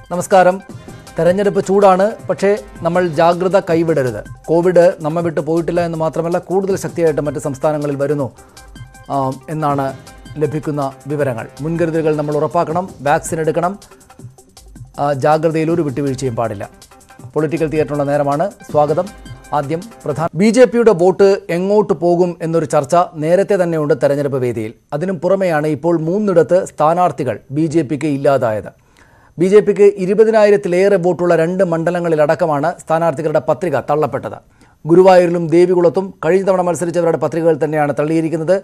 നമസ്കാരം. തെരഞ്ഞെടുപ്പ് ചൂടാണ്, പക്ഷേ നമ്മൾ ജാഗ്രത കൈവിടരുത്. കോവിഡ് നമ്മെ വിട്ട് പോയിട്ടില്ല എന്ന് മാത്രമല്ല, കൂടുതൽ ശക്തിയായിട്ട് മറ്റ് സംസ്ഥാനങ്ങളിൽ വരുന്നു എന്നാണ് ലഭിക്കുന്ന വിവരങ്ങൾ. മുൻകരുതലുകൾ നമ്മൾ ഉറപ്പാക്കണം, വാക്സിൻ എടുക്കണം, ജാഗ്രതയിൽ ഒരു വിട്ടുവീഴ്ചയും പാടില്ല. പൊളിറ്റിക്കൽ തിയേറ്ററിനുള്ള നേരമാണ്. സ്വാഗതം. ആദ്യം BJPയുടെ വോട്ട് എങ്ങോട്ട് പോകും എന്നൊരു ചർച്ച നേരത്തെ തന്നെയുണ്ട് തെരഞ്ഞെടുപ്പ് വേദിയിൽ. അതിനും പുറമെയാണ് ഇപ്പോൾ 3 സ്ഥാനാർത്ഥികൾ BJPക്ക് ഇല്ലാതായത്. BJPക്ക് 20,000-ലേറെ വോട്ടുള്ള 2 മണ്ഡലങ്ങളിലടക്കമാണ് സ്ഥാനാർത്ഥികളുടെ പത്രിക തള്ളപ്പെട്ടത്. ഗുരുവായൂരിലും ദേവികുളത്തും കഴിഞ്ഞ തവണ മത്സരിച്ചവരുടെ പത്രികകൾ തന്നെയാണ് തള്ളിയിരിക്കുന്നത്.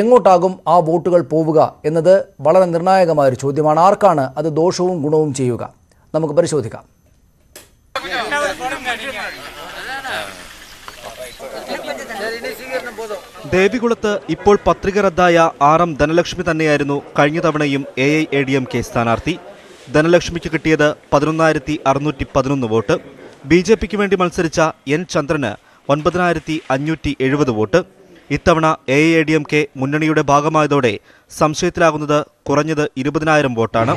എങ്ങോട്ടാകും ആ വോട്ടുകൾ പോവുക എന്നത് വളരെ നിർണായകമായൊരു ചോദ്യമാണ്. ആർക്കാണ് അത് ദോഷവും ഗുണവും ചെയ്യുക? നമുക്ക് പരിശോധിക്കാം. ദേവികുളത്ത് ഇപ്പോൾ പത്രിക റദ്ദായ RM ധനലക്ഷ്മി തന്നെയായിരുന്നു കഴിഞ്ഞ തവണയും AIADMK സ്ഥാനാർത്ഥി. ധനലക്ഷ്മിക്ക് കിട്ടിയത് 11,611 വോട്ട്. BJPക്ക് വേണ്ടി മത്സരിച്ച N ചന്ദ്രന് 9,570 വോട്ട്. ഇത്തവണ AIADMK മുന്നണിയുടെ ഭാഗമായതോടെ സംശയത്തിലാകുന്നത് കുറഞ്ഞത് 20,000 വോട്ടാണ്.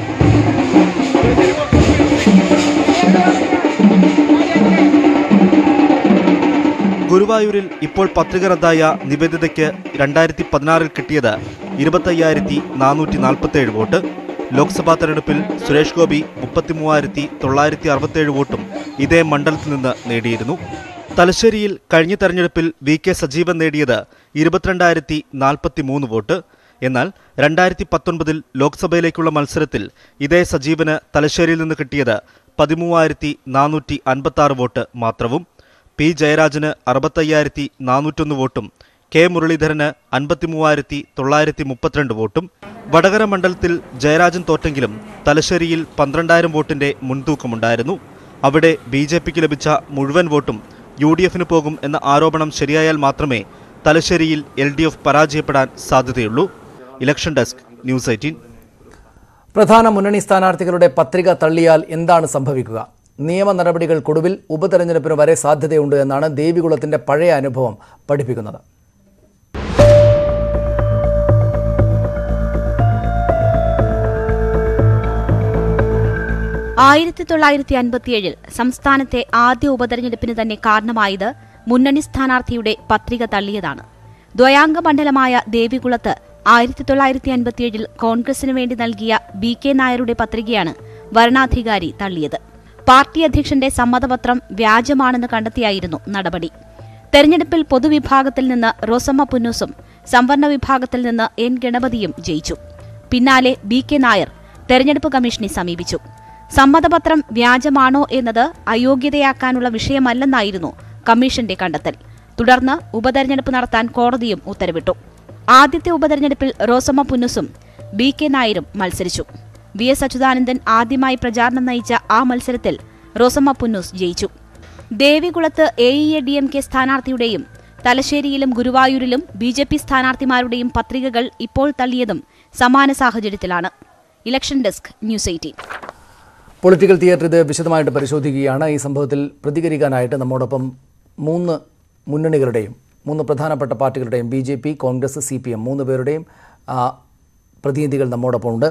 ഗുരുവായൂരിൽ ഇപ്പോൾ പത്രിക റദ്ദായ നിവേദിതയ്ക്ക് 2016 കിട്ടിയത് 25,447 വോട്ട്. ലോക്സഭാ തെരഞ്ഞെടുപ്പിൽ സുരേഷ് ഗോപി 33,967 വോട്ടും ഇതേ മണ്ഡലത്തിൽ നിന്ന് നേടിയിരുന്നു. തലശ്ശേരിയിൽ കഴിഞ്ഞ തെരഞ്ഞെടുപ്പിൽ VK സജീവൻ നേടിയത് 22,043 വോട്ട്. എന്നാൽ 2019 ലോക്സഭയിലേക്കുള്ള മത്സരത്തിൽ ഇതേ സജീവന് തലശ്ശേരിയിൽ നിന്ന് കിട്ടിയത് 13,456 വോട്ട് മാത്രവും. P ജയരാജന് 65,401 വോട്ടും K മുരളീധരന് 53,932 വോട്ടും. വടകര മണ്ഡലത്തിൽ ജയരാജൻ തോറ്റെങ്കിലും തലശ്ശേരിയിൽ 12,000 വോട്ടിന്റെ മുൻതൂക്കമുണ്ടായിരുന്നു. അവിടെ BJPക്ക് ലഭിച്ച മുഴുവൻ വോട്ടും UDFന് പോകും എന്ന ആരോപണം ശരിയായാൽ മാത്രമേ തലശ്ശേരിയിൽ LDF പരാജയപ്പെടാൻ സാധ്യതയുള്ളൂ. Election desk, news 18. പ്രധാന മുന്നണി സ്ഥാനാർത്ഥികളുടെ പത്രിക തള്ളിയാൽ എന്താണ് സംഭവിക്കുക? നിയമ നടപടികൾക്കൊടുവിൽ ഉപതെരഞ്ഞെടുപ്പിന് വരെ സാധ്യതയുണ്ട് എന്നാണ് ദേവികുളത്തിന്റെ പഴയ അനുഭവം പഠിപ്പിക്കുന്നത്. ആയിരത്തി 1957 സംസ്ഥാനത്തെ ആദ്യ ഉപതെരഞ്ഞെടുപ്പിന് തന്നെ കാരണമായത് മുന്നണി സ്ഥാനാർത്ഥിയുടെ പത്രിക തള്ളിയതാണ്. ദ്വയാംഗ മണ്ഡലമായ ദേവികുളത്ത് 1957 കോൺഗ്രസിനു വേണ്ടി നൽകിയ BK നായരുടെ പത്രികയാണ് വരണാധികാരി തള്ളിയത്. പാർട്ടി അധ്യക്ഷന്റെ സമ്മതപത്രം വ്യാജമാണെന്ന് കണ്ടെത്തിയായിരുന്നു നടപടി. തെരഞ്ഞെടുപ്പിൽ പൊതുവിഭാഗത്തിൽ നിന്ന് റോസമ്മ പുന്നൂസും സംവരണ വിഭാഗത്തിൽ നിന്ന് N ഗണപതിയും ജയിച്ചു. പിന്നാലെ BK നായർ തെരഞ്ഞെടുപ്പ് കമ്മീഷനെ സമീപിച്ചു. സമ്മതപത്രം വ്യാജമാണോ എന്നത് അയോഗ്യതയാക്കാനുള്ള വിഷയമല്ലെന്നായിരുന്നു കമ്മീഷന്റെ കണ്ടെത്തൽ. തുടർന്ന് ഉപതെരഞ്ഞെടുപ്പ് നടത്താൻ കോടതിയും ഉത്തരവിട്ടു. ആദ്യത്തെ ഉപതെരഞ്ഞെടുപ്പിൽ റോസമ്മ പുന്നൂസും BK നായരും മത്സരിച്ചു. VS അച്യുതാനന്ദൻ ആദ്യമായി പ്രചാരണം നയിച്ച ആ മത്സരത്തിൽ റോസമ്മ പുന്നൂസ് ജയിച്ചു. ദേവികുളത്ത് AIADMK സ്ഥാനാർത്ഥിയുടെയും തലശ്ശേരിയിലും ഗുരുവായൂരിലും BJP സ്ഥാനാർത്ഥിമാരുടെയും പത്രികകൾ ഇപ്പോൾ തള്ളിയതും സമാന സാഹചര്യത്തിലാണ്. Election desk, news 18. Political theatre ഇത് വിശദമായിട്ട് പരിശോധിക്കുകയാണ്. ഈ സംഭവത്തിൽ പ്രതികരിക്കാനായിട്ട് നമ്മോടൊപ്പം 3 മുന്നണികളുടെയും 3 പ്രധാനപ്പെട്ട പാർട്ടികളുടെയും BJP, കോൺഗ്രസ്, CPM 3 പേരുടെയും പ്രതിനിധികൾ നമ്മോടൊപ്പം ഉണ്ട്.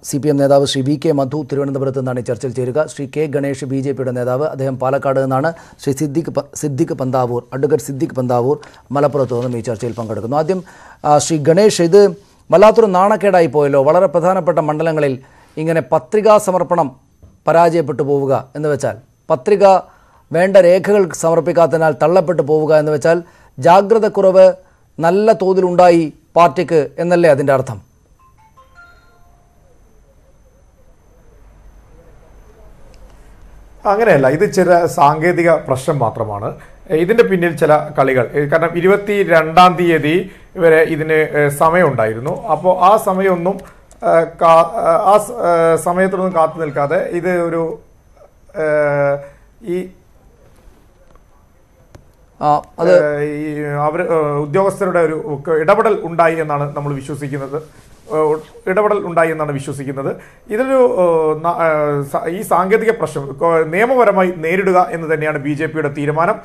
CPM നേതാവ് ശ്രീ VK മധു തിരുവനന്തപുരത്ത് നിന്നാണ് ഈ ചർച്ചയിൽ ചേരുക. ശ്രീ K ഗണേഷ് BJPയുടെ നേതാവ്, അദ്ദേഹം പാലക്കാട് നിന്നാണ്. ശ്രീ സിദ്ദിഖ് പന്താവൂർ, അഡ്വക്കേറ്റ് സിദ്ദിഖ് പന്താവൂർ മലപ്പുറത്ത് നിന്നും ഈ ചർച്ചയിൽ പങ്കെടുക്കുന്നു. ആദ്യം ശ്രീ ഗണേഷ്, ഇത് വല്ലാത്തൊരു നാണക്കേടായി പോയല്ലോ. വളരെ പ്രധാനപ്പെട്ട മണ്ഡലങ്ങളിൽ ഇങ്ങനെ പത്രികാ സമർപ്പണം പരാജയപ്പെട്ടു പോവുക എന്ന് വെച്ചാൽ, പത്രിക വേണ്ട രേഖകൾ സമർപ്പിക്കാത്തതിനാൽ തള്ളപ്പെട്ടു പോവുക എന്ന് വെച്ചാൽ ജാഗ്രതക്കുറവ് നല്ല തോതിലുണ്ടായി പാർട്ടിക്ക് എന്നല്ലേ അതിൻ്റെ അർത്ഥം? അങ്ങനെയല്ല, ഇത് ചില സാങ്കേതിക പ്രശ്നം മാത്രമാണ്. ഇതിന്റെ പിന്നിൽ ചില കളികൾ, കാരണം 22-ാം തീയതി വരെ ഇതിന് സമയമുണ്ടായിരുന്നു. അപ്പോൾ ആ സമയമൊന്നും സമയത്തൊന്നും കാത്തു നിൽക്കാതെ ഇത് ഒരു അവർ ഉദ്യോഗസ്ഥരുടെ ഒരു ഇടപെടൽ ഉണ്ടായി എന്നാണ് നമ്മൾ വിശ്വസിക്കുന്നത്. ഇടപെടൽ ഉണ്ടായി എന്നാണ് വിശ്വസിക്കുന്നത്. ഇതൊരു ഈ സാങ്കേതിക പ്രശ്നം നിയമപരമായി നേരിടുക എന്ന് തന്നെയാണ് BJPയുടെ തീരുമാനം.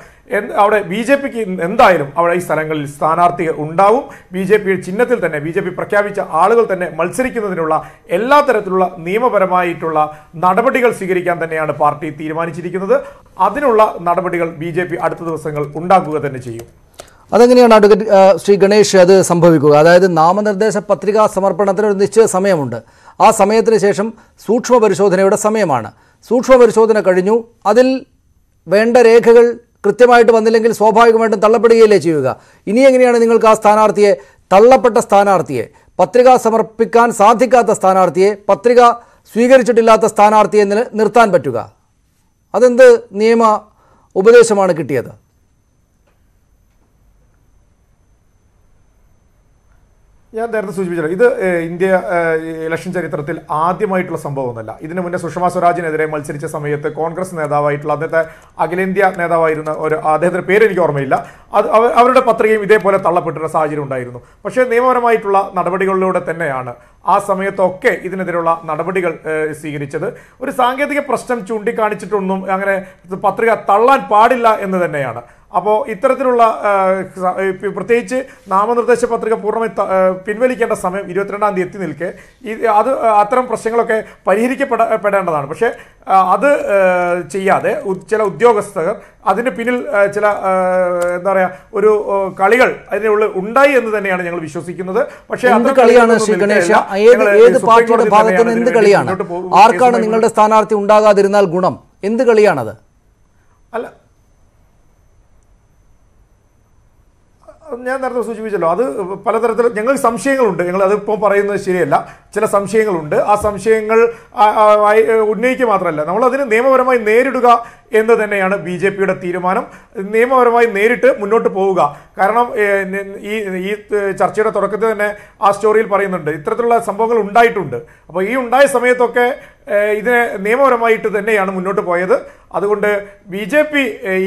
അവിടെ BJPക്ക് എന്തായാലും അവിടെ ഈ സ്ഥലങ്ങളിൽ സ്ഥാനാർത്ഥി ഉണ്ടാവും. BJP ചിഹ്നത്തിൽ തന്നെ BJP പ്രഖ്യാപിച്ച ആളുകൾ തന്നെ മത്സരിക്കുന്നതിനുള്ള എല്ലാ തരത്തിലുള്ള നിയമപരമായിട്ടുള്ള നടപടികൾ സ്വീകരിക്കാൻ തന്നെയാണ് പാർട്ടി തീരുമാനിച്ചിരിക്കുന്നത്. അതിനുള്ള നടപടികൾ BJP അടുത്ത ദിവസങ്ങൾ ഉണ്ടാക്കുക തന്നെ ചെയ്യും. അതെങ്ങനെയാണ് അഡ്വക്കേറ്റ് ശ്രീ ഗണേഷ് അത് സംഭവിക്കുക? അതായത് നാമനിർദ്ദേശ പത്രികാ സമർപ്പണത്തിന് ഒരു നിശ്ചിത സമയമുണ്ട്. ആ സമയത്തിന് ശേഷം സൂക്ഷ്മ പരിശോധനയുടെ സമയമാണ്. സൂക്ഷ്മ പരിശോധന കഴിഞ്ഞു, അതിൽ വേണ്ട രേഖകൾ കൃത്യമായിട്ട് വന്നില്ലെങ്കിൽ സ്വാഭാവികമായിട്ടും തള്ളപ്പെടുകയല്ലേ ചെയ്യുക. ഇനി എങ്ങനെയാണ് നിങ്ങൾക്ക് ആ സ്ഥാനാർത്ഥിയെ, തള്ളപ്പെട്ട സ്ഥാനാർത്ഥിയെ, പത്രിക സമർപ്പിക്കാൻ സാധിക്കാത്ത സ്ഥാനാർത്ഥിയെ, പത്രിക സ്വീകരിച്ചിട്ടില്ലാത്ത സ്ഥാനാർത്ഥിയെ നിർത്താൻ പറ്റുക? അതെന്ത് നിയമ ഉപദേശമാണ് കിട്ടിയത്? ഞാൻ നേരത്തെ സൂചിപ്പിച്ചല്ലോ, ഇത് ഇന്ത്യ ഇലക്ഷൻ ചരിത്രത്തിൽ ആദ്യമായിട്ടുള്ള സംഭവമൊന്നുമല്ല. ഇതിനു മുന്നേ സുഷമ സ്വരാജിനെതിരെ മത്സരിച്ച സമയത്ത് കോൺഗ്രസ് നേതാവായിട്ടുള്ള അന്നത്തെ അഖിലേന്ത്യാ നേതാവായിരുന്ന അദ്ദേഹത്തിന്റെ പേര് എനിക്ക് ഓർമ്മയില്ല, അവരുടെ പത്രികയും ഇതേപോലെ തള്ളപ്പെട്ടിരുന്ന സാഹചര്യം ഉണ്ടായിരുന്നു. പക്ഷേ നിയമപരമായിട്ടുള്ള നടപടികളിലൂടെ തന്നെയാണ് ആ സമയത്തൊക്കെ ഇതിനെതിരെയുള്ള നടപടികൾ സ്വീകരിച്ചത്. ഒരു സാങ്കേതിക പ്രശ്നം ചൂണ്ടിക്കാണിച്ചിട്ടൊന്നും അങ്ങനെ പത്രിക തള്ളാൻ പാടില്ല എന്ന് തന്നെയാണ്. അപ്പോൾ ഇത്തരത്തിലുള്ള പ്രത്യേകിച്ച് നാമനിർദ്ദേശ പത്രിക പൂർണ്ണമായി പിൻവലിക്കേണ്ട സമയം 22-ാം തീയതി എത്തി നിൽക്കെ അത്തരം പ്രശ്നങ്ങളൊക്കെ പരിഹരിക്കപ്പെടേണ്ടതാണ്. പക്ഷേ അത് ചെയ്യാതെ ചില ഉദ്യോഗസ്ഥർ അതിന് പിന്നിൽ ചില എന്താ പറയുക ഒരു കളികൾ അതിനുള്ളിൽ ഉണ്ടായി എന്ന് തന്നെയാണ് ഞങ്ങൾ വിശ്വസിക്കുന്നത്. പക്ഷേ ഏത് പാർട്ടിയുടെ ഭാഗത്ത് നിന്ന് എന്ത് കളിയാണ്? ആർക്കാണ് നിങ്ങളുടെ സ്ഥാനാർത്ഥി ഉണ്ടാകാതിരുന്നാൽ ഗുണം? എന്ത് കളിയാണത്? അല്ല, ഞാൻ നേരത്തെ സൂചിപ്പിച്ചല്ലോ, അത് പലതരത്തിൽ ഞങ്ങൾക്ക് സംശയങ്ങളുണ്ട്. ഞങ്ങൾ അതിപ്പോൾ പറയുന്നത് ശരിയല്ല, ചില സംശയങ്ങളുണ്ട്. ആ സംശയങ്ങൾ ഉന്നയിക്കുക മാത്രമല്ല, നമ്മളതിനെ നിയമപരമായി നേരിടുക എന്ന് തന്നെയാണ് BJPയുടെ തീരുമാനം. നിയമപരമായി നേരിട്ട് മുന്നോട്ട് പോവുക. കാരണം ഈ ചർച്ചയുടെ തുടക്കത്തിൽ തന്നെ ആ സ്റ്റോറിയിൽ പറയുന്നുണ്ട് ഇത്തരത്തിലുള്ള സംഭവങ്ങൾ ഉണ്ടായിട്ടുണ്ട്. അപ്പോൾ ഈ ഉണ്ടായ സമയത്തൊക്കെ ഇതിനെ നിയമപരമായിട്ട് തന്നെയാണ് മുന്നോട്ട് പോയത്. അതുകൊണ്ട് BJP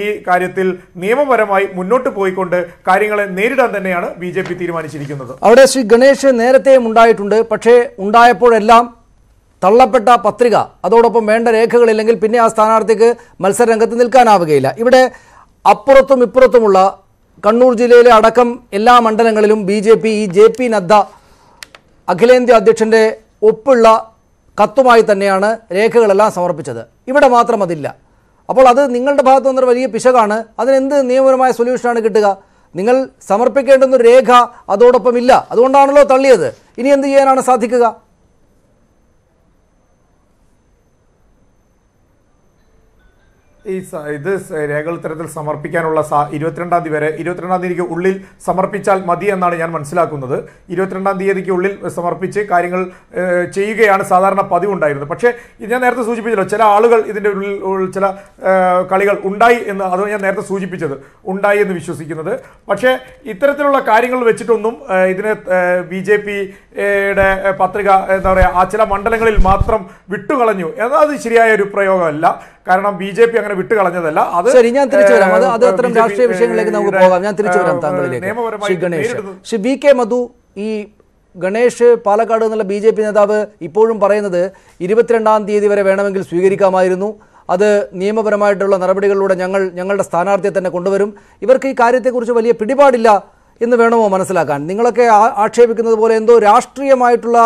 ഈ കാര്യത്തിൽ നിയമപരമായി മുന്നോട്ട് പോയിക്കൊണ്ട് കാര്യങ്ങളെ നേരിടാൻ തന്നെയാണ് BJP തീരുമാനിച്ചിരിക്കുന്നത്. അവിടെ ശ്രീ ഗണേഷ് നേരത്തെയും ഉണ്ടായിട്ടുണ്ട്. പക്ഷേ ഉണ്ടായപ്പോഴെല്ലാം തള്ളപ്പെട്ട പത്രിക, അതോടൊപ്പം വേണ്ട രേഖകളില്ലെങ്കിൽ പിന്നെ ആ സ്ഥാനാർത്ഥിക്ക് മത്സരരംഗത്ത് നിൽക്കാനാവുകയില്ല. ഇവിടെ അപ്പുറത്തും ഇപ്പുറത്തുമുള്ള കണ്ണൂർ ജില്ലയിലെ അടക്കം എല്ലാ മണ്ഡലങ്ങളിലും BJP ഈ JP നദ്ദ അഖിലേന്ത്യാ അധ്യക്ഷൻ്റെ ഒപ്പുള്ള കത്തുമായി തന്നെയാണ് രേഖകളെല്ലാം സമർപ്പിച്ചത്. ഇവിടെ മാത്രം അതില്ല. അപ്പോൾ അത് നിങ്ങളുടെ ഭാഗത്തു നിന്നൊരു വലിയ പിശകാണ്. അതിനെന്ത് നിയമപരമായ സൊല്യൂഷനാണ് കിട്ടുക? നിങ്ങൾ സമർപ്പിക്കേണ്ടുന്ന രേഖ അതോടൊപ്പം ഇല്ല, അതുകൊണ്ടാണല്ലോ തള്ളിയത്. ഇനി എന്ത് ചെയ്യാനാണ് സാധിക്കുക? ഇത് രേഖകൾ തരത്തിൽ സമർപ്പിക്കാനുള്ള 22-ാം തീയതി വരെ 22-ാം തീയതിക്ക് ഉള്ളിൽ സമർപ്പിച്ചാൽ മതി എന്നാണ് ഞാൻ മനസ്സിലാക്കുന്നത്. 22-ാം തീയതിക്ക് ഉള്ളിൽ സമർപ്പിച്ച് കാര്യങ്ങൾ ചെയ്യുകയാണ് സാധാരണ പതിവുണ്ടായിരുന്നത്. പക്ഷേ ഞാൻ നേരത്തെ സൂചിപ്പിച്ചല്ലോ, ചില ആളുകൾ ഇതിൻ്റെ ഉള്ളിൽ ചില കളികൾ ഉണ്ടായി എന്ന്, അത് ഞാൻ നേരത്തെ സൂചിപ്പിച്ചത് ഉണ്ടായി എന്ന് വിശ്വസിക്കുന്നത്. പക്ഷേ ഇത്തരത്തിലുള്ള കാര്യങ്ങൾ വെച്ചിട്ടൊന്നും ഇതിനെ BJPയുടെ പത്രിക എന്താ പറയുക ആ ചില മണ്ഡലങ്ങളിൽ മാത്രം വിട്ടുകളഞ്ഞു എന്നാൽ അത് ശരിയായ ഒരു പ്രയോഗമല്ല. കാരണം BJP അങ്ങനെ വിട്ടുകളഞ്ഞതല്ല. അത് ശരി, ഞാൻ തിരിച്ചു വരാം. അത് അത്തരം രാഷ്ട്രീയ വിഷയങ്ങളിലേക്ക് നമുക്ക് പോകാം. ഞാൻ തിരിച്ചു വരാം താങ്കളിലേക്ക്. ശ്രീ ഗണേഷ്, ശ്രീ BK മധു, ഈ ഗണേഷ് പാലക്കാട് എന്നുള്ള BJP നേതാവ് ഇപ്പോഴും പറയുന്നത് 22-ാം തീയതി വരെ വേണമെങ്കിൽ സ്വീകരിക്കാമായിരുന്നു, അത് നിയമപരമായിട്ടുള്ള നടപടികളിലൂടെ ഞങ്ങളുടെ സ്ഥാനാർത്ഥിയെ തന്നെ കൊണ്ടുവരും, ഇവർക്ക് ഈ കാര്യത്തെക്കുറിച്ച് വലിയ പിടിപാടില്ല എന്ന് വേണമോ മനസ്സിലാക്കാൻ? നിങ്ങളൊക്കെ ആക്ഷേപിക്കുന്നത് പോലെ എന്തോ രാഷ്ട്രീയമായിട്ടുള്ള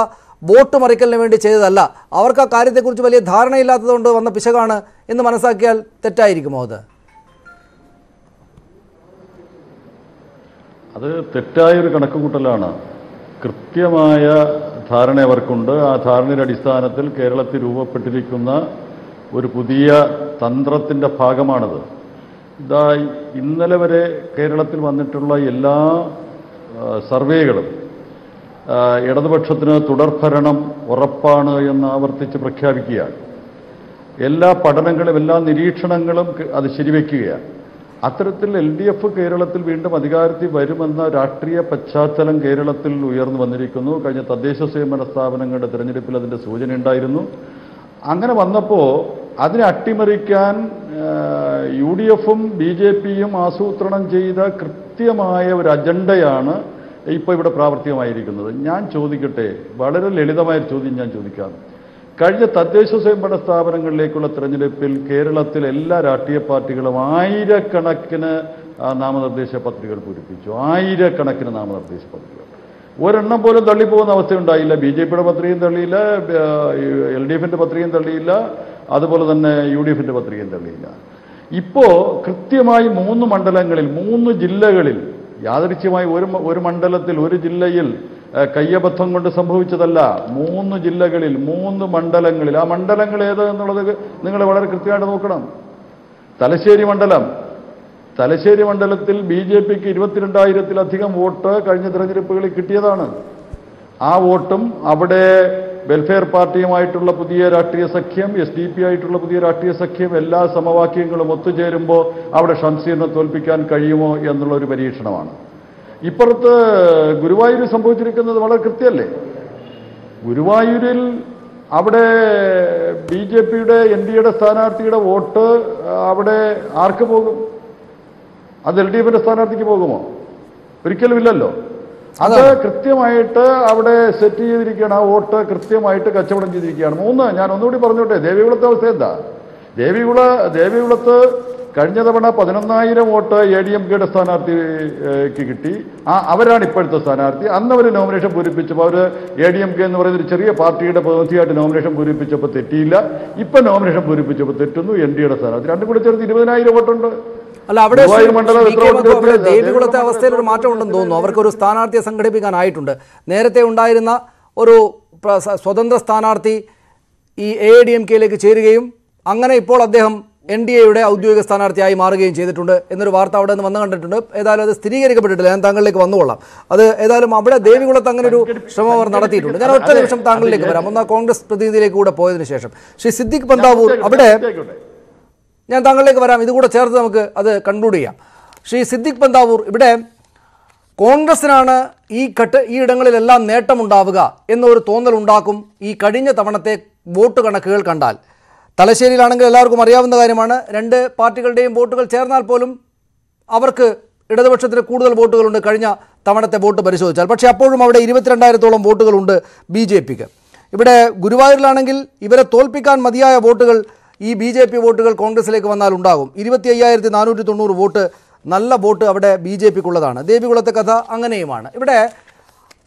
വോട്ട് മറിക്കലിന് വേണ്ടി ചെയ്തതല്ല, അവർക്ക് ആ കാര്യത്തെക്കുറിച്ച് വലിയ ധാരണയില്ലാത്തതുകൊണ്ട് വന്ന പിശകാണ് എന്ന് മനസ്സിലാക്കിയാൽ തെറ്റായിരിക്കുമോ? അത് തെറ്റായൊരു കണക്കുകൂട്ടലാണ്. കൃത്യമായ ധാരണ അവർക്കുണ്ട്. ആ ധാരണയുടെ അടിസ്ഥാനത്തിൽ കേരളത്തിൽ രൂപപ്പെട്ടിരിക്കുന്ന ഒരു പുതിയ തന്ത്രത്തിൻ്റെ ഭാഗമാണത്. ഇന്നലെ വരെ കേരളത്തിൽ വന്നിട്ടുള്ള എല്ലാ സർവേകളും ഇടതുപക്ഷത്തിന് തുടർഭരണം ഉറപ്പാണ് എന്ന് ആവർത്തിച്ച് പ്രഖ്യാപിക്കുകയാണ്. എല്ലാ പഠനങ്ങളും എല്ലാ നിരീക്ഷണങ്ങളും അത് ശരിവെക്കുകയാണ്. അത്തരത്തിൽ LDF കേരളത്തിൽ വീണ്ടും അധികാരത്തിൽ വരുമെന്ന രാഷ്ട്രീയ പശ്ചാത്തലം കേരളത്തിൽ ഉയർന്നു വന്നിരിക്കുന്നു. കഴിഞ്ഞ തദ്ദേശ സ്വയംഭരണ സ്ഥാപനങ്ങളുടെ തിരഞ്ഞെടുപ്പിൽ അതിൻ്റെ സൂചന ഉണ്ടായിരുന്നു. അങ്ങനെ വന്നപ്പോൾ അതിനെ അട്ടിമറിക്കാൻ UDFും BJPയും ആസൂത്രണം ചെയ്ത കൃത്യമായ ഒരു അജണ്ടയാണ് ഇപ്പോൾ ഇവിടെ പ്രാവർത്തികമായിരിക്കുന്നത്. ഞാൻ ചോദിക്കട്ടെ, വളരെ ലളിതമായ ചോദ്യം ഞാൻ ചോദിക്കാം. കഴിഞ്ഞ തദ്ദേശ സ്വയംഭരണ സ്ഥാപനങ്ങളിലേക്കുള്ള തെരഞ്ഞെടുപ്പിൽ കേരളത്തിലെ എല്ലാ രാഷ്ട്രീയ പാർട്ടികളും ആയിരക്കണക്കിന് നാമനിർദ്ദേശ പത്രികകൾ പൂരിപ്പിച്ചു. ആയിരക്കണക്കിന് നാമനിർദ്ദേശ പത്രികകൾ. ഒരെണ്ണം പോലും തള്ളിപ്പോകുന്ന അവസ്ഥയുണ്ടായില്ല. BJPയുടെ പത്രികയും തള്ളിയില്ല, LDFന്റെ പത്രികയും തള്ളിയില്ല, അതുപോലെ തന്നെ UDFന്റെ പത്രികയും തള്ളിയില്ല. ഇപ്പോൾ കൃത്യമായി 3 മണ്ഡലങ്ങളിൽ 3 ജില്ലകളിൽ യാദൃച്ഛ്യമായി ഒരു മണ്ഡലത്തിൽ ഒരു ജില്ലയിൽ കയ്യബദ്ധം കൊണ്ട് സംഭവിച്ചതല്ല. 3 ജില്ലകളിൽ 3 മണ്ഡലങ്ങളിൽ. ആ മണ്ഡലങ്ങൾ ഏത് എന്നുള്ളത് നിങ്ങൾ വളരെ കൃത്യമായിട്ട് നോക്കണം. തലശ്ശേരി മണ്ഡലത്തിൽ BJPക്ക് 22,000-ലധികം വോട്ട് കഴിഞ്ഞ തെരഞ്ഞെടുപ്പുകളിൽ കിട്ടിയതാണ്. ആ വോട്ടും അവിടെ വെൽഫെയർ പാർട്ടിയുമായിട്ടുള്ള പുതിയ രാഷ്ട്രീയ സഖ്യം, SDP ആയിട്ടുള്ള പുതിയ രാഷ്ട്രീയ സഖ്യം, എല്ലാ സമവാക്യങ്ങളും ഒത്തുചേരുമ്പോൾ അവിടെ ഷംസീറിനെ തോൽപ്പിക്കാൻ കഴിയുമോ എന്നുള്ള ഒരു പരീക്ഷണമാണ്. ഇപ്പുറത്ത് ഗുരുവായൂരിൽ സംഭവിച്ചിരിക്കുന്നത് വളരെ കൃത്യമല്ലേ? ഗുരുവായൂരിൽ അവിടെ BJPയുടെ NDAയുടെ സ്ഥാനാർത്ഥിയുടെ വോട്ട് അവിടെ ആർക്ക് പോകും? അത് LDFന്റെ സ്ഥാനാർത്ഥിക്ക് പോകുമോ? ഒരിക്കലുമില്ലല്ലോ. അത് കൃത്യമായിട്ട് അവിടെ സെറ്റ് ചെയ്തിരിക്കുകയാണ്. ആ വോട്ട് കൃത്യമായിട്ട് കച്ചവടം ചെയ്തിരിക്കുകയാണ്. 3 ഞാൻ ഒന്നുകൂടി പറഞ്ഞോട്ടെ, ദേവികുളത്തെ അവസ്ഥ എന്താ? ദേവികുളത്ത് കഴിഞ്ഞ തവണ 11,000 വോട്ട് ADMKയുടെ സ്ഥാനാർത്ഥിക്ക് കിട്ടി. അവരാണ് ഇപ്പോഴത്തെ സ്ഥാനാർത്ഥി. അന്ന് അവർ നോമിനേഷൻ പൂരിപ്പിച്ചപ്പോൾ അവർ ADMK എന്ന് പറയുന്ന ഒരു ചെറിയ പാർട്ടിയുടെ പ്രതിനിധിയായിട്ട് നോമിനേഷൻ പൂരിപ്പിച്ചപ്പോൾ തെറ്റിയില്ല. ഇപ്പം നോമിനേഷൻ പൂരിപ്പിച്ചപ്പോൾ തെറ്റുന്നു. NDAയുടെ സ്ഥാനാർത്ഥി രണ്ടും കൂടി ചേർത്ത് 20,000 വോട്ടുണ്ട്. അല്ല, അവിടെ ദേവികുളത്തെ അവസ്ഥയിൽ ഒരു മാറ്റം ഉണ്ടെന്ന് തോന്നുന്നു. അവർക്കൊരു സ്ഥാനാർത്ഥിയെ സംഘടിപ്പിക്കാനായിട്ടുണ്ട്. നേരത്തെ ഉണ്ടായിരുന്ന ഒരു സ്വതന്ത്ര സ്ഥാനാർത്ഥി ഈ AIADMKയിലേക്ക് ചേരുകയും അങ്ങനെ ഇപ്പോൾ അദ്ദേഹം NDAയുടെ ഔദ്യോഗിക സ്ഥാനാർത്ഥിയായി മാറുകയും ചെയ്തിട്ടുണ്ട് എന്നൊരു വാർത്ത അവിടെ നിന്ന് വന്നു കണ്ടിട്ടുണ്ട്. ഏതായാലും അത് സ്ഥിരീകരിക്കപ്പെട്ടിട്ടില്ല. ഞാൻ താങ്കളിലേക്ക് വന്നുകൊള്ളാം. അത് ഏതായാലും അവിടെ ദേവികുളത്ത് അങ്ങനെ ഒരു ശ്രമം അവർ നടത്തിയിട്ടുണ്ട്. ഞാൻ ഒറ്റ നിമിഷം താങ്കളിലേക്ക് വരാം. ഒന്നാ കോൺഗ്രസ് പ്രതിനിധിയിലേക്ക് കൂടെ പോയതിനു ശേഷം ശ്രീ സിദ്ദിഖ് പന്താവൂർ, അവിടെ ഞാൻ താങ്കളിലേക്ക് വരാം. ഇതുകൂടെ ചേർത്ത് നമുക്ക് അത് കൺക്ലൂഡ് ചെയ്യാം. ശ്രീ സിദ്ദിഖ് പന്താവൂർ, ഇവിടെ കോൺഗ്രസിനാണ് ഈ ഇടങ്ങളിലെല്ലാം നേട്ടമുണ്ടാവുക എന്നൊരു തോന്നലുണ്ടാക്കും ഈ കഴിഞ്ഞ തവണത്തെ വോട്ട് കണക്കുകൾ കണ്ടാൽ. തലശ്ശേരിയിലാണെങ്കിൽ എല്ലാവർക്കും അറിയാവുന്ന കാര്യമാണ്, 2 പാർട്ടികളുടെയും വോട്ടുകൾ ചേർന്നാൽ പോലും അവർക്ക് ഇടതുപക്ഷത്തിന് കൂടുതൽ വോട്ടുകളുണ്ട് കഴിഞ്ഞ തവണത്തെ വോട്ട് പരിശോധിച്ചാൽ. പക്ഷേ അപ്പോഴും അവിടെ 22,000-ഓളം വോട്ടുകളുണ്ട് BJPക്ക്. ഇവിടെ ഗുരുവായൂരിലാണെങ്കിൽ ഇവരെ തോൽപ്പിക്കാൻ മതിയായ വോട്ടുകൾ, ഈ BJP വോട്ടുകൾ കോൺഗ്രസിലേക്ക് വന്നാൽ ഉണ്ടാകും. 25,490 വോട്ട്, നല്ല വോട്ട് അവിടെ BJPക്കുള്ളതാണ്. ദേവികുളത്തെ കഥ അങ്ങനെയുമാണ്. ഇവിടെ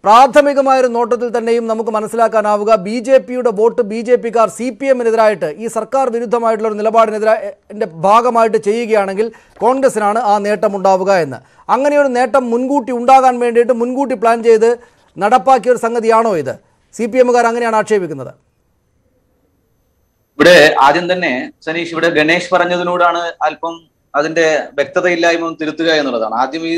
പ്രാഥമികമായൊരു നോട്ടത്തിൽ തന്നെയും നമുക്ക് മനസ്സിലാക്കാനാവുക, BJPയുടെ വോട്ട് BJPക്കാർ CPMനെതിരായിട്ട് ഈ സർക്കാർ വിരുദ്ധമായിട്ടുള്ള ഒരു നിലപാടിനെതിരെ ഭാഗമായിട്ട് ചെയ്യുകയാണെങ്കിൽ കോൺഗ്രസിനാണ് ആ നേട്ടമുണ്ടാവുക എന്ന്. അങ്ങനെയൊരു നേട്ടം മുൻകൂട്ടി ഉണ്ടാകാൻ വേണ്ടിയിട്ട് മുൻകൂട്ടി പ്ലാൻ ചെയ്ത് നടപ്പാക്കിയ ഒരു സംഗതിയാണോ ഇത്? CPMകാർ അങ്ങനെയാണ് ആക്ഷേപിക്കുന്നത്. ഇവിടെ ആദ്യം തന്നെ സനീഷ്, ഇവിടെ ഗണേഷ് പറഞ്ഞതിനോടാണ് അല്പം അതിന്റെ വ്യക്തതയില്ലായ്മ തിരുത്തുക എന്നുള്ളതാണ്. ആദ്യം ഈ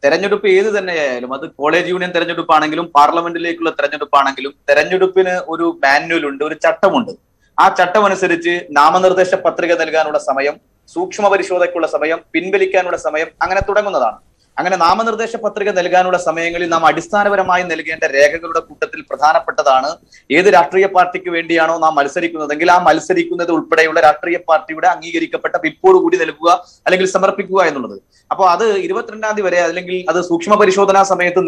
തെരഞ്ഞെടുപ്പ് ഏത് തന്നെയായാലും, അത് കോളേജ് യൂണിയൻ തെരഞ്ഞെടുപ്പാണെങ്കിലും പാർലമെന്റിലേക്കുള്ള തെരഞ്ഞെടുപ്പാണെങ്കിലും തെരഞ്ഞെടുപ്പിന് ഒരു മാനുവൽ ഉണ്ട്, ഒരു ചട്ടമുണ്ട്. ആ ചട്ടം അനുസരിച്ച് നാമനിർദ്ദേശ പത്രിക നൽകാനുള്ള സമയം, സൂക്ഷ്മ പരിശോധനയ്ക്കുള്ള സമയം, പിൻവലിക്കാനുള്ള സമയം അങ്ങനെ തുടങ്ങുന്നതാണ്. അങ്ങനെ നാമനിർദ്ദേശ പത്രിക നൽകാനുള്ള സമയങ്ങളിൽ നാം അടിസ്ഥാനപരമായി നൽകേണ്ട രേഖകളുടെ കൂട്ടത്തിൽ പ്രധാനപ്പെട്ടതാണ് ഏത് രാഷ്ട്രീയ പാർട്ടിക്ക് വേണ്ടിയാണോ നാം മത്സരിക്കുന്നതെങ്കിൽ ആ മത്സരിക്കുന്നത് ഉൾപ്പെടെയുള്ള രാഷ്ട്രീയ പാർട്ടിയുടെ അംഗീകരിക്കപ്പെട്ട വിപ്പോട് കൂടി നൽകുക അല്ലെങ്കിൽ സമർപ്പിക്കുക എന്നുള്ളത്. അപ്പോൾ അത് 22-ാം തീയതി വരെ അല്ലെങ്കിൽ അത് സൂക്ഷ്മ പരിശോധനാ സമയത്ത്